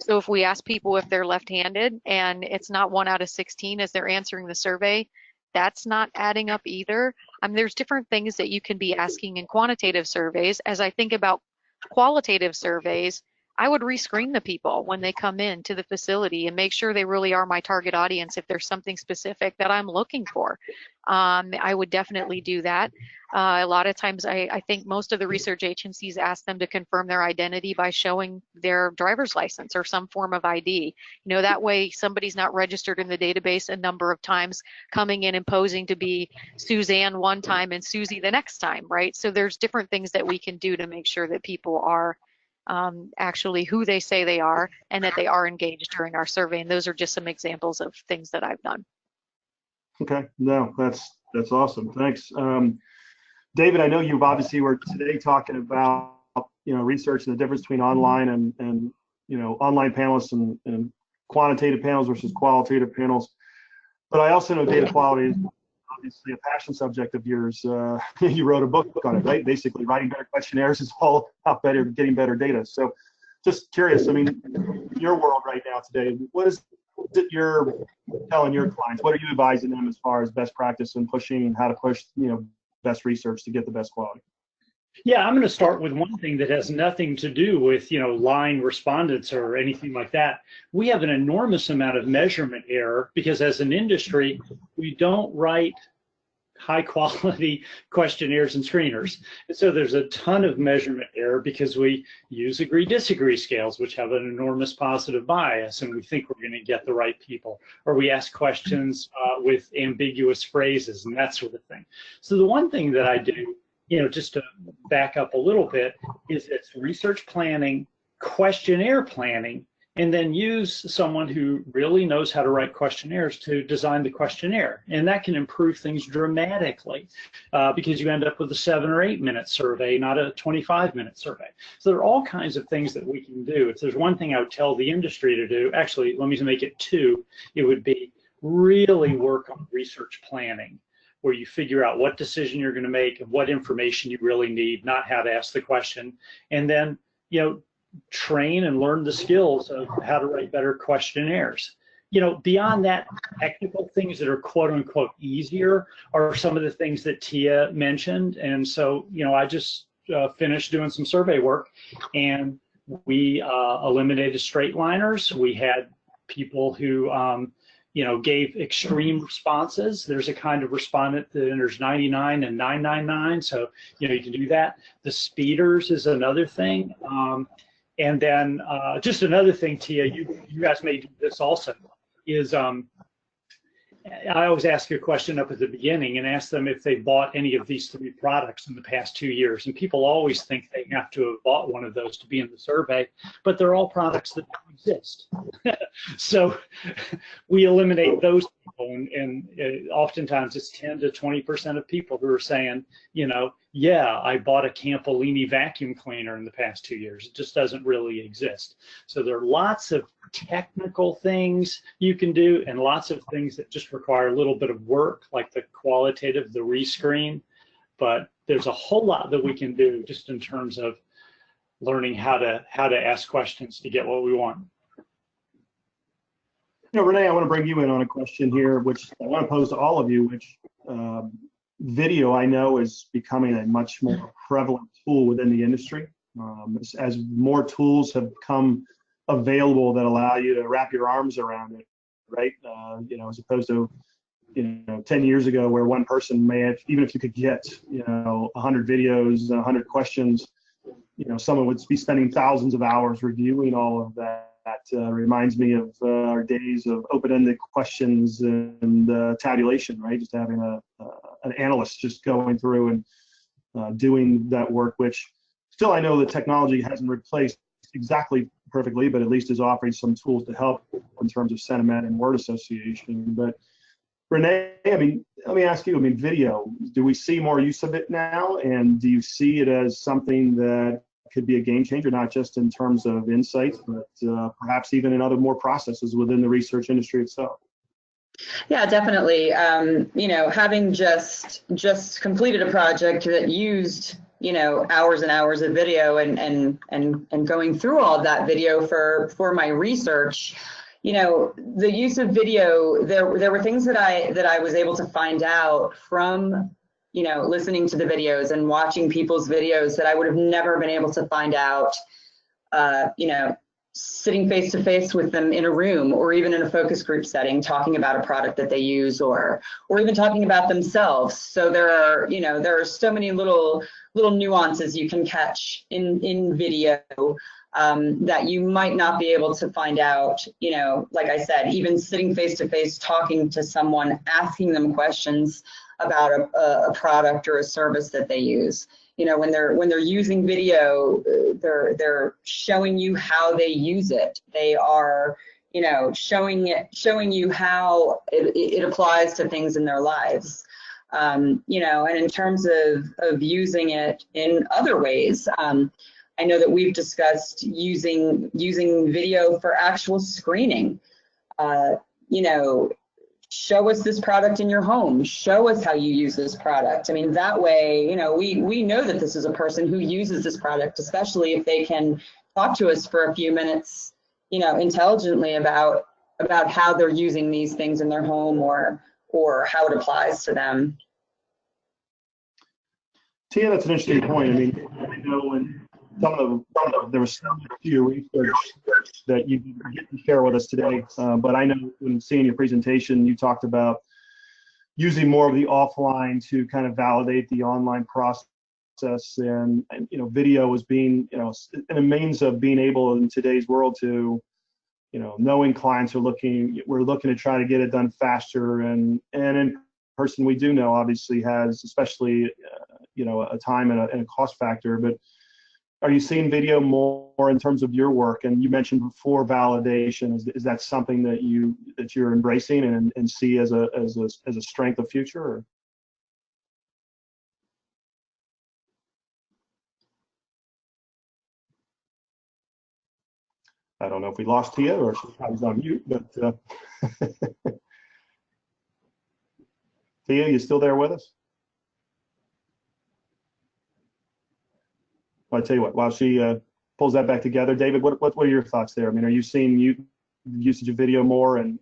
So if we ask people if they're left-handed and it's not 1 out of 16 as they're answering the survey, that's not adding up either. There's different things that you can be asking in quantitative surveys. As I think about qualitative surveys, I would rescreen the people when they come in to the facility and make sure they really are my target audience if there's something specific that I'm looking for. I would definitely do that. A lot of times I think most of the research agencies ask them to confirm their identity by showing their driver's license or some form of ID. That way somebody's not registered in the database a number of times, coming in and posing to be Suzanne one time and Susie the next time, right? So there's different things that we can do to make sure that people are actually who they say they are and that they are engaged during our survey. And those are just some examples of things that I've done. Okay, no, that's awesome. Thanks. David, I know you've obviously were today talking about, research and the difference between online and online panelists and quantitative panels versus qualitative panels. But I also know data quality is obviously a passion subject of yours. You wrote a book on it, right? Basically, writing better questionnaires is all about getting better data. So just curious, in your world right now today, what is it you're telling your clients? What are you advising them as far as best practice and pushing how to push, best research to get the best quality? Yeah, I'm going to start with one thing that has nothing to do with, line respondents or anything like that. We have an enormous amount of measurement error because as an industry, we don't write high quality questionnaires and screeners. And so there's a ton of measurement error because we use agree-disagree scales, which have an enormous positive bias, and we think we're going to get the right people, or we ask questions with ambiguous phrases and that sort of thing. So the one thing that I do, just to back up a little bit, is it's research planning, questionnaire planning, and then use someone who really knows how to write questionnaires to design the questionnaire. And that can improve things dramatically because you end up with a 7 or 8 minute survey, not a 25-minute survey. So there are all kinds of things that we can do. If there's one thing I would tell the industry to do, actually, let me make it 2, it would be really work on research planning, where you figure out what decision you're going to make and what information you really need, not how to ask the question. And then, train and learn the skills of how to write better questionnaires. Beyond that, technical things that are quote unquote easier are some of the things that Tia mentioned. And so, I just finished doing some survey work and we eliminated straight liners. We had people who, gave extreme responses. There's a kind of respondent that enters 99 and 999. So, you can do that. The speeders is another thing. And then just another thing, Tia, you guys may do this also, is I always ask a question up at the beginning and ask them if they bought any of these 3 products in the past 2 years. And people always think they have to have bought one of those to be in the survey, but they're all products that don't exist. So we eliminate those people, and oftentimes it's 10 to 20% of people who are saying, you know, yeah, I bought a Campolini vacuum cleaner in the past 2 years. It just doesn't really exist. So there are lots of technical things you can do and lots of things that just require a little bit of work, like the qualitative, the rescreen. But there's a whole lot that we can do just in terms of learning how to ask questions to get what we want. You know, Renee, I want to bring you in on a question here, which I want to pose to all of you, which video, I know, is becoming a much more prevalent tool within the industry. As more tools have come available that allow you to wrap your arms around it, right? You know, as opposed to, you know, 10 years ago where one person may have, even if you could get, you know, 100 videos, 100 questions, you know, someone would be spending thousands of hours reviewing all of that. That reminds me of our days of open-ended questions and tabulation, right? Just having an analyst just going through and doing that work, which still I know the technology hasn't replaced exactly perfectly, but at least is offering some tools to help in terms of sentiment and word association. But Renee, I mean, let me ask you, I mean, video, do we see more use of it now? And do you see it as something that could be a game changer, not just in terms of insights, but perhaps even in other more processes within the research industry itself? Yeah, definitely. You know, having just completed a project that used, you know, hours and hours of video and going through all of that video for my research, you know, the use of video, there were things that I was able to find out from, you know, listening to the videos and watching people's videos that I would have never been able to find out, you know, sitting face to face with them in a room or even in a focus group setting, talking about a product that they use or even talking about themselves. So there are, you know, there are so many little nuances you can catch in video that you might not be able to find out, you know, like I said, even sitting face to face, talking to someone, asking them questions about a product or a service that they use. You know, when they're using video, they're showing you how they use it. They are, you know, showing you how it applies to things in their lives. You know, and in terms of using it in other ways, I know that we've discussed using video for actual screening. You know, show us this product in your home. Show us how you use this product. I mean, that way, you know, we know that this is a person who uses this product, especially if they can talk to us for a few minutes, you know, intelligently about how they're using these things in their home or how it applies to them. Tia, that's an interesting point. I mean, I know when there was some of your research that you didn't get to share with us today, but I know when seeing your presentation, you talked about using more of the offline to kind of validate the online process, and you know, video as being, you know, a means of being able in today's world to, you know, knowing clients are we're looking to try to get it done faster, and in person we do know obviously has, especially you know, a time and a cost factor. But are you seeing video more in terms of your work? And you mentioned before validation. Is that something that you're embracing and see as a strength of future? Or? I don't know if we lost Tia or she's probably on mute, but Tia, you still there with us? Well, I tell you what, while she pulls that back together, David, what are your thoughts there? I mean, are you seeing usage of video more and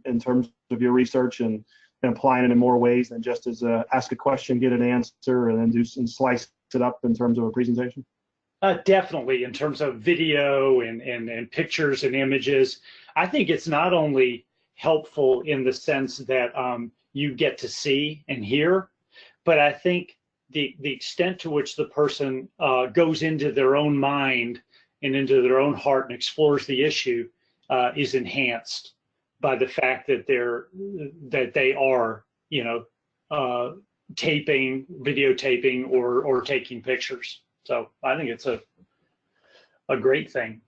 in terms of your research and applying it in more ways than just as ask a question, get an answer, and then do some slice it up in terms of a presentation? Definitely, in terms of video and pictures and images. I think it's not only helpful in the sense that you get to see and hear, but I think the extent to which the person goes into their own mind and into their own heart and explores the issue is enhanced by the fact that they are, taping, videotaping, or taking pictures. So I think it's a great thing.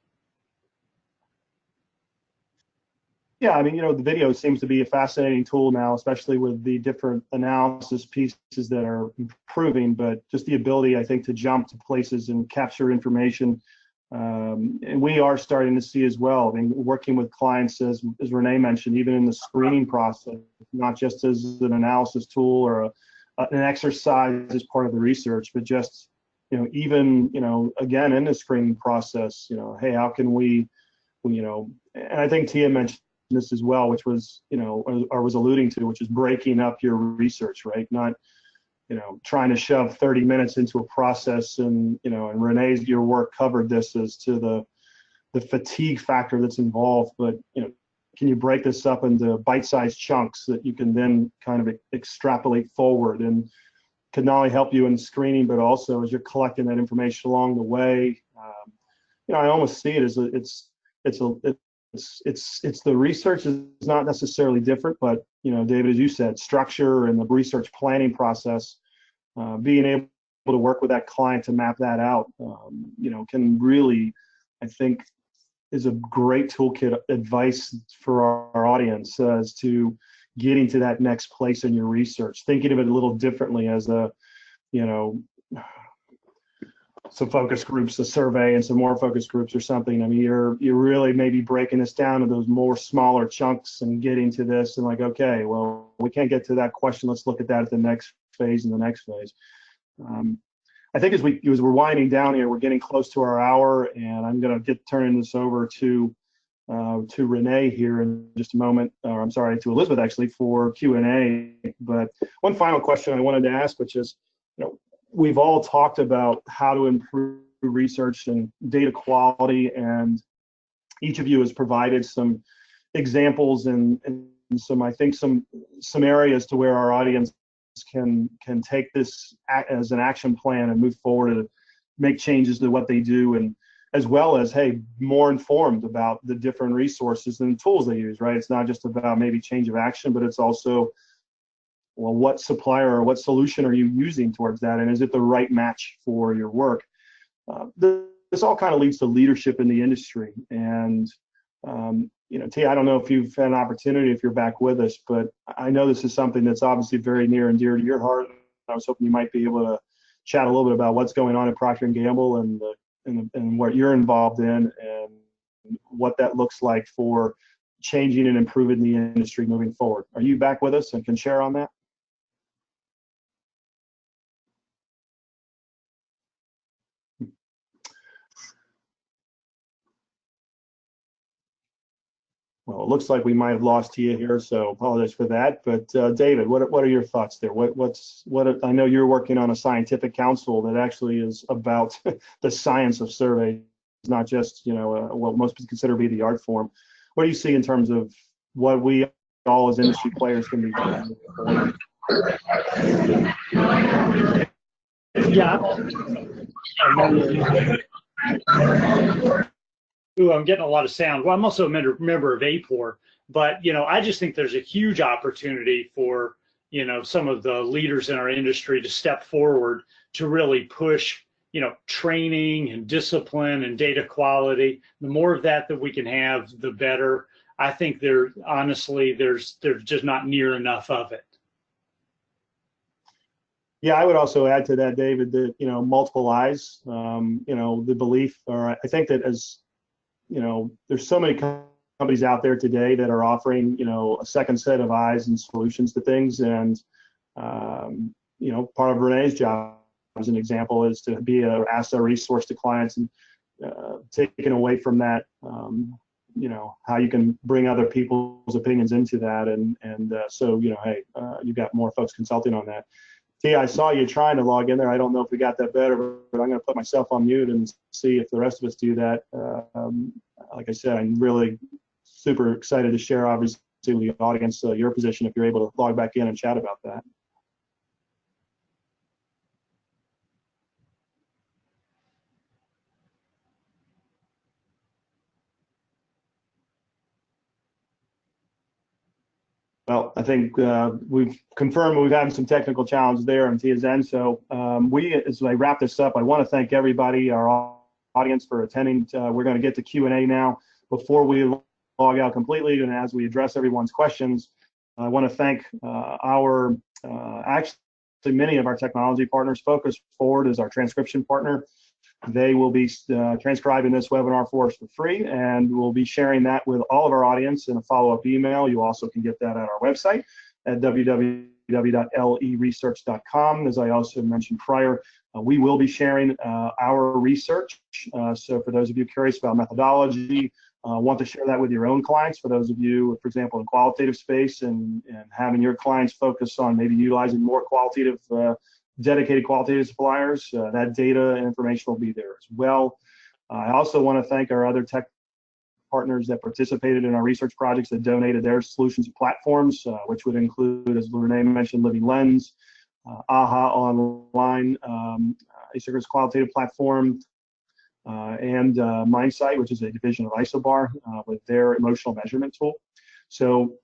Yeah, I mean, the video seems to be a fascinating tool now, especially with the different analysis pieces that are improving, but just the ability, I think, to jump to places and capture information. And we are starting to see as well, I mean, working with clients, as Renee mentioned, even in the screening process, not just as an analysis tool or an exercise as part of the research, but just, even, again, in the screening process, hey, how can we, and I think Tia mentioned this as well, which was, or was alluding to, which is breaking up your research, right? Not, trying to shove 30 minutes into a process, and, and Renee's, your work covered this as to the fatigue factor that's involved, but, can you break this up into bite-sized chunks that you can then kind of extrapolate forward, and could not only help you in screening, but also as you're collecting that information along the way. I almost see it as it's the research is not necessarily different, but David, as you said, structure and the research planning process, being able to work with that client to map that out, can really, I think, is a great toolkit advice for our audience as to getting to that next place in your research, thinking of it a little differently as some focus groups, a survey, and some more focus groups or something. I mean, you're really maybe breaking this down to those more smaller chunks and getting to this and like, okay, well, we can't get to that question. Let's look at that at the next phase and the next phase. I think as we're winding down here, we're getting close to our hour, and I'm going to turning this over to Renee here in just a moment, or I'm sorry, to Elizabeth actually, for Q&A. But one final question I wanted to ask, which is, we've all talked about how to improve research and data quality, and each of you has provided some examples and some, I think, some areas to where our audience can take this as an action plan and move forward and make changes to what they do, and as well as, hey, more informed about the different resources and tools they use, right? It's not just about maybe change of action, but it's also, well, what supplier or what solution are you using towards that, and is it the right match for your work? This all kind of leads to leadership in the industry, and Tia, I don't know if you've had an opportunity, if you're back with us, but I know this is something that's obviously very near and dear to your heart. I was hoping you might be able to chat a little bit about what's going on at Procter & Gamble and what you're involved in, and what that looks like for changing and improving the industry moving forward. Are you back with us and can share on that? Well, it looks like we might have lost Tia here, so apologize for that. But David, what are your thoughts there? I know you're working on a scientific council that actually is about the science of surveys, not just what most people consider to be the art form. What do you see in terms of what we all as industry players can be doing? Yeah. Ooh, I'm getting a lot of sound. Well, I'm also a member of APOR, but I just think there's a huge opportunity for some of the leaders in our industry to step forward to really push training and discipline and data quality. The more of that we can have, the better. I think honestly there's just not near enough of it. Yeah, I would also add to that, David, that multiple eyes. The belief, or I think that as there's so many companies out there today that are offering, a second set of eyes and solutions to things. And, part of Renee's job, as an example, is to be an asset resource to clients, and taking away from that, how you can bring other people's opinions into that. So, hey, you've got more folks consulting on that. Tia, I saw you trying to log in there. I don't know if we got that better, but I'm going to put myself on mute and see if the rest of us do that. Like I said, I'm really super excited to share, obviously, with the audience your position if you're able to log back in and chat about that. Well, I think we've confirmed we've had some technical challenges there on Tia's end. So as I wrap this up, I want to thank everybody, our audience, for attending. We're going to get to Q&A now. Before we log out completely and as we address everyone's questions, I want to thank actually many of our technology partners. Focus Forward is our transcription partner. They will be transcribing this webinar for us for free, and we'll be sharing that with all of our audience in a follow-up email. You also can get that at our website at www.leresearch.com. As I also mentioned prior, we will be sharing our research. So for those of you curious about methodology, want to share that with your own clients, for those of you, for example, in qualitative space and having your clients focus on maybe utilizing more qualitative dedicated qualitative suppliers, that data and information will be there as well. I also want to thank our other tech partners that participated in our research projects, that donated their solutions and platforms, which would include, as Renee mentioned, Living Lens, AHA Online, Asynchronous Qualitative Platform, and MindSight, which is a division of Isobar, with their emotional measurement tool. So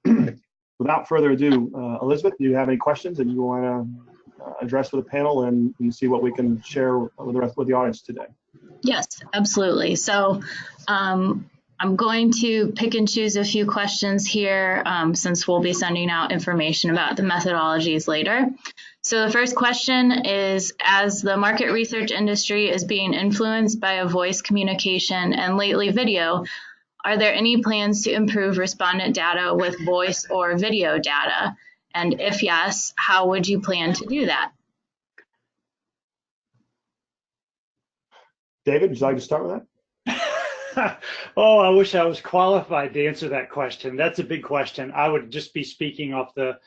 without further ado, Elizabeth, do you have any questions that you want to address with the panel and see what we can share with the audience today? Yes, absolutely. So I'm going to pick and choose a few questions here since we'll be sending out information about the methodologies later. So the first question is, as the market research industry is being influenced by a voice communication and lately video, are there any plans to improve respondent data with voice or video data? And if yes, how would you plan to do that? David, would you like to start with that? Oh, I wish I was qualified to answer that question. That's a big question. I would just be speaking off the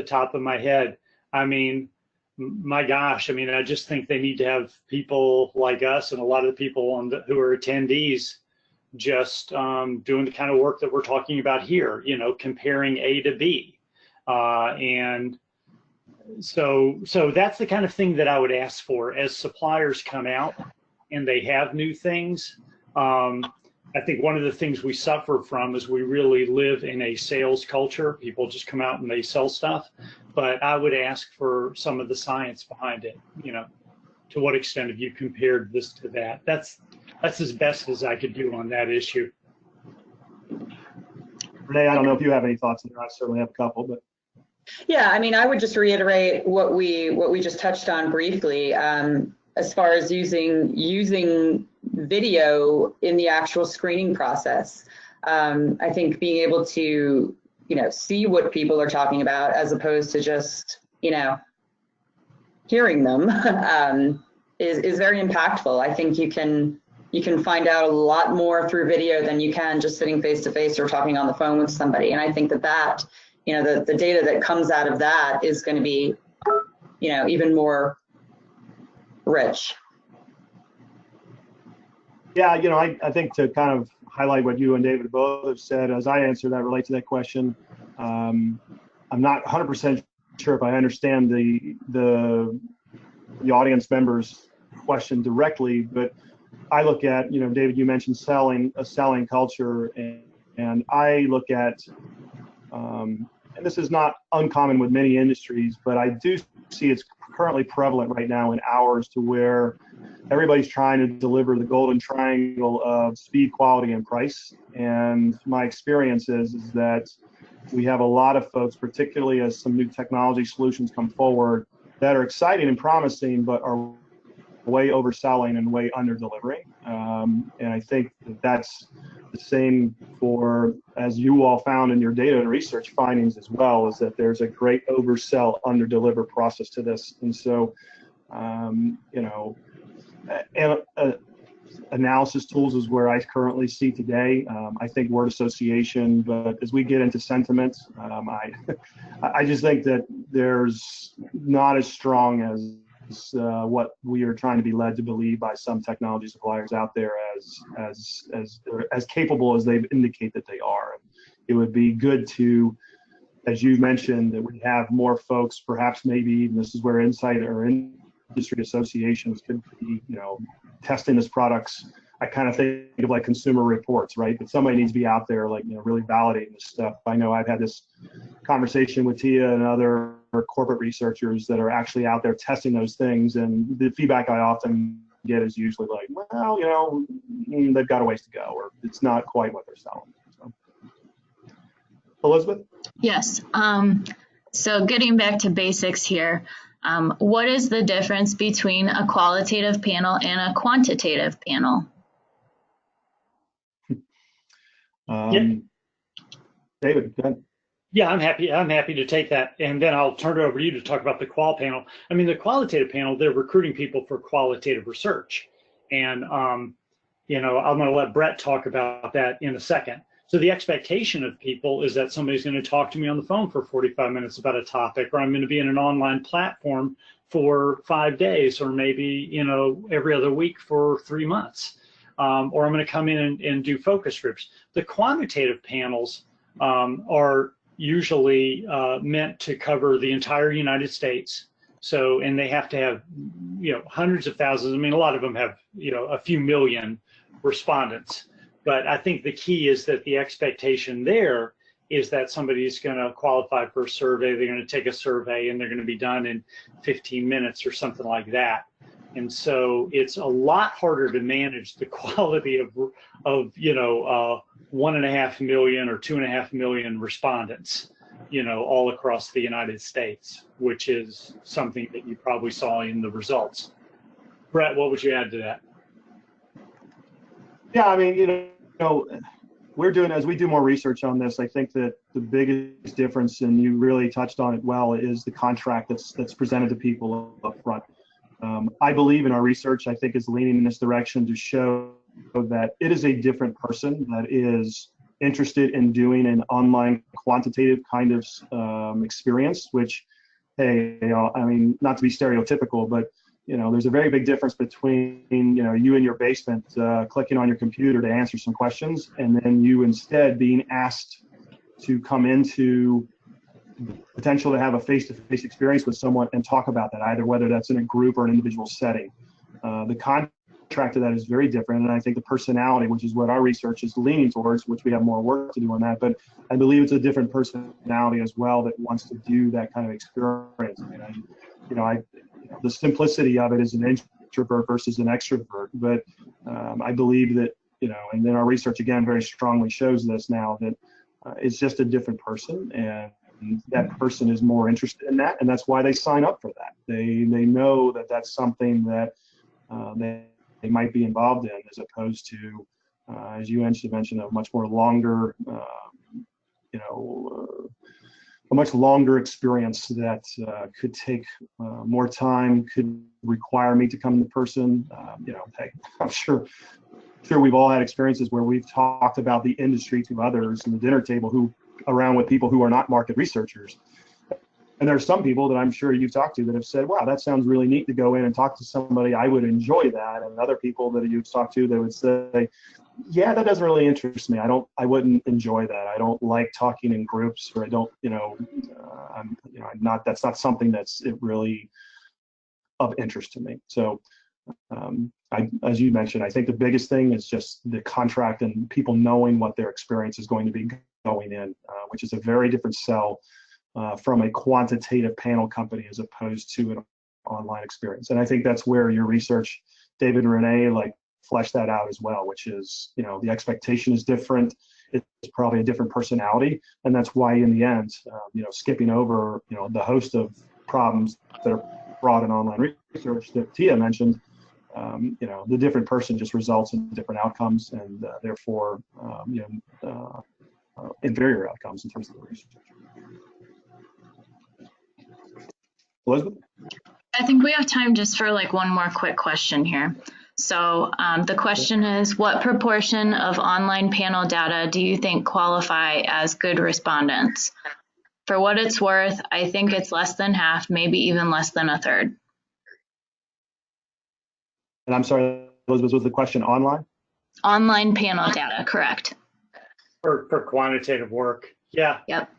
top of my head. I mean, my gosh, I mean, I just think they need to have people like us and a lot of the people who are attendees just doing the kind of work that we're talking about here, you know, comparing A to B. And so that's the kind of thing that I would ask for as suppliers come out and they have new things. I think one of the things we suffer from is we really live in a sales culture. People just come out and they sell stuff. But I would ask for some of the science behind it. You know, to what extent have you compared this to that? That's as best as I could do on that issue. Renee, I don't know if you have any thoughts on that. I certainly have a couple, but. Yeah, I mean, I would just reiterate what we just touched on briefly, as far as using video in the actual screening process. I think being able to, you know, see what people are talking about as opposed to just, you know, hearing them is very impactful. I think you can find out a lot more through video than you can just sitting face to face or talking on the phone with somebody. And I think that you know, the data that comes out of that is going to be, you know, even more rich. Yeah, you know, I think to kind of highlight what you and David both have said, as I answer that, relate to that question, I'm not 100% sure if I understand the audience members' question directly, but I look at, you know, David, you mentioned a selling culture, and I look at, and this is not uncommon with many industries, but I do see it's currently prevalent right now in ours, to where everybody's trying to deliver the golden triangle of speed, quality, and price. And my experience is that we have a lot of folks, particularly as some new technology solutions come forward, that are exciting and promising, but are way overselling and way under delivering. And I think that's the same for, as you all found in your data and research findings as well, is that there's a great oversell, under deliver process to this. And so, you know, analysis tools is where I currently see today. I think word association, but as we get into sentiment, I just think that there's not as strong as what we are trying to be led to believe by some technology suppliers out there as capable as they indicate that they are. It would be good to, as you mentioned, that we have more folks, perhaps maybe even this is where insight or industry associations could be, you know, testing this products. I kind of think of like consumer reports, right? But somebody needs to be out there, like, you know, really validating this stuff. I know I've had this conversation with Tia and other corporate researchers that are actually out there testing those things, and the feedback I often get is usually like, well, they've got a ways to go, or it's not quite what they're selling. So. Elizabeth? Yes. So getting back to basics here, what is the difference between a qualitative panel and a quantitative panel? David, go ahead. Yeah, I'm happy to take that, and then I'll turn it over to you to talk about the qual panel. I mean, the qualitative panel, they're recruiting people for qualitative research, and I'm going to let Brett talk about that in a second. So the expectation of people is that somebody's going to talk to me on the phone for 45 minutes about a topic, or I'm going to be in an online platform for 5 days, or maybe every other week for 3 months, or I'm going to come in and do focus groups. The quantitative panels are usually meant to cover the entire United States. So, and they have to have, hundreds of thousands. I mean, a lot of them have, a few million respondents. But I think the key is that the expectation there is that somebody's going to qualify for a survey. They're going to take a survey and they're going to be done in 15 minutes or something like that. And so it's a lot harder to manage the quality of 1.5 million or 2.5 million respondents, all across the United States, which is something that you probably saw in the results. Brett, what would you add to that? Yeah, I mean, we're doing, as we do more research on this, I think that the biggest difference, and you really touched on it well, is the contract that's presented to people up front. I believe in our research, I think is leaning in this direction to show that it is a different person that is interested in doing an online quantitative kind of experience, which, hey, I mean, not to be stereotypical, but there's a very big difference between, you in your basement clicking on your computer to answer some questions, and then you instead being asked to come into the potential to have a face-to-face experience with someone and talk about that, either whether that's in a group or an individual setting. The contract to that is very different, and I think the personality, which is what our research is leaning towards, which we have more work to do on that, but I believe it's a different personality as well that wants to do that kind of experience. And the simplicity of it is an introvert versus an extrovert, but I believe that, and then our research again very strongly shows this now, that it's just a different person, and that person is more interested in that, and that's why they sign up for that. They know that that's something that they might be involved in, as opposed to, as you mentioned, a much more longer, a much longer experience that could take more time, could require me to come in person. Hey, I'm sure we've all had experiences where we've talked about the industry to others in the dinner table around with people who are not market researchers. And there are some people that I'm sure you've talked to that have said, wow, that sounds really neat to go in and talk to somebody. I would enjoy that. And other people that you've talked to that would say, yeah, that doesn't really interest me. I wouldn't enjoy that. I don't like talking in groups, or I don't, that's not something that's really of interest to me. So as you mentioned, I think the biggest thing is just the contract and people knowing what their experience is going to be going in, which is a very different sell from a quantitative panel company as opposed to an online experience. And I think that's where your research, David and Renee, flesh that out as well, which is, the expectation is different. It's probably a different personality. And that's why in the end, skipping over, the host of problems that are brought in online research that Tia mentioned, the different person just results in different outcomes, and therefore, inferior outcomes in terms of the research. Elizabeth? I think we have time just for one more quick question here. So the question is, what proportion of online panel data do you think qualify as good respondents? For what it's worth, I think it's less than half, maybe even less than a third. And I'm sorry, Elizabeth, was the question online? Online panel data, correct. For quantitative work, yeah. Yep.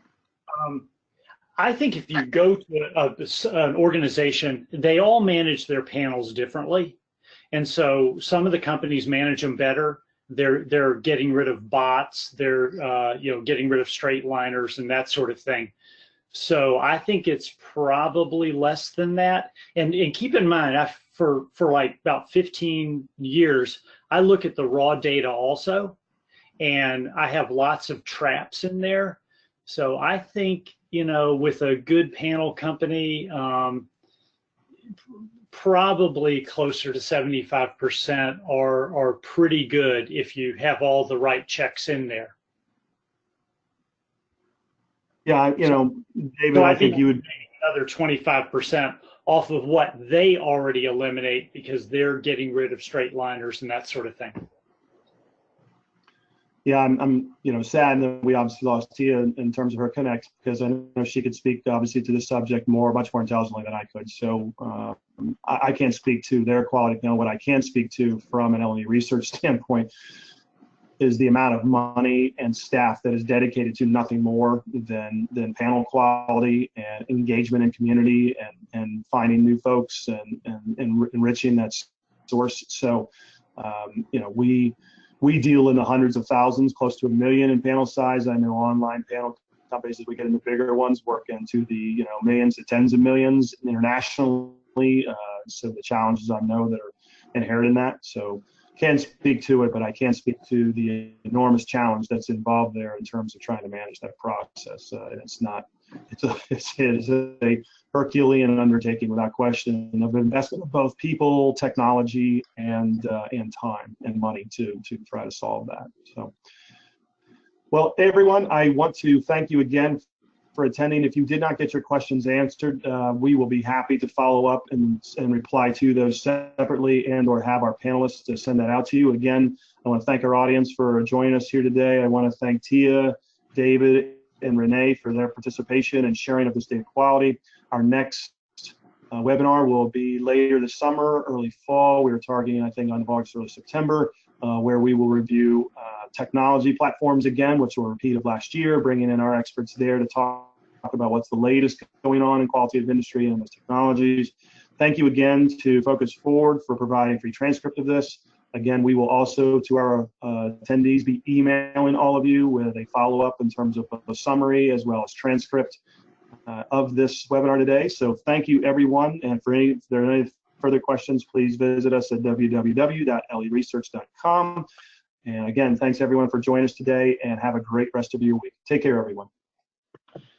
I think if you go to an organization, they all manage their panels differently. And so some of the companies manage them better. They're getting rid of bots. They're getting rid of straight liners and that sort of thing. So I think it's probably less than that. And keep in mind, for like about 15 years, I look at the raw data also, and I have lots of traps in there. So I think, with a good panel company, probably closer to 75% are pretty good if you have all the right checks in there. Yeah, David, So I think you would. Another 25% off of what they already eliminate because they're getting rid of straight liners and that sort of thing. Yeah, I'm sad that we obviously lost Tia in terms of her connect, because I know she could speak obviously to this subject much more intelligently than I could. So I can't speak to their quality. What I can speak to from an L&E Research standpoint is the amount of money and staff that is dedicated to nothing more than panel quality and engagement in community and finding new folks and enriching that source. So we deal in the hundreds of thousands, close to 1 million in panel size. I know online panel companies, as we get into bigger ones, work into the millions to tens of millions internationally. So the challenges I know that are inherent in that. So can't speak to it, but I can speak to the enormous challenge that's involved there in terms of trying to manage that process. And it's a Herculean undertaking without question, of investment of both people, technology, and time and money to try to solve that. So, well, everyone, I want to thank you again for attending. If you did not get your questions answered, we will be happy to follow up and reply to those separately, and or have our panelists to send that out to you. Again, I want to thank our audience for joining us here today. I want to thank Tia, David, and Renee for their participation and sharing of this data quality. Our next webinar will be later this summer, early fall. We are targeting, I think, on August, early September, where we will review technology platforms again, which will repeat of last year, bringing in our experts there to talk about what's the latest going on in qualitative industry and those technologies. Thank you again to Focus Forward for providing free transcript of this. Again, we will also, to our attendees, be emailing all of you with a follow-up in terms of a summary as well as transcript of this webinar today. So thank you, everyone. And if there are any further questions, please visit us at www.leresearch.com. And again, thanks everyone for joining us today, and have a great rest of your week. Take care, everyone.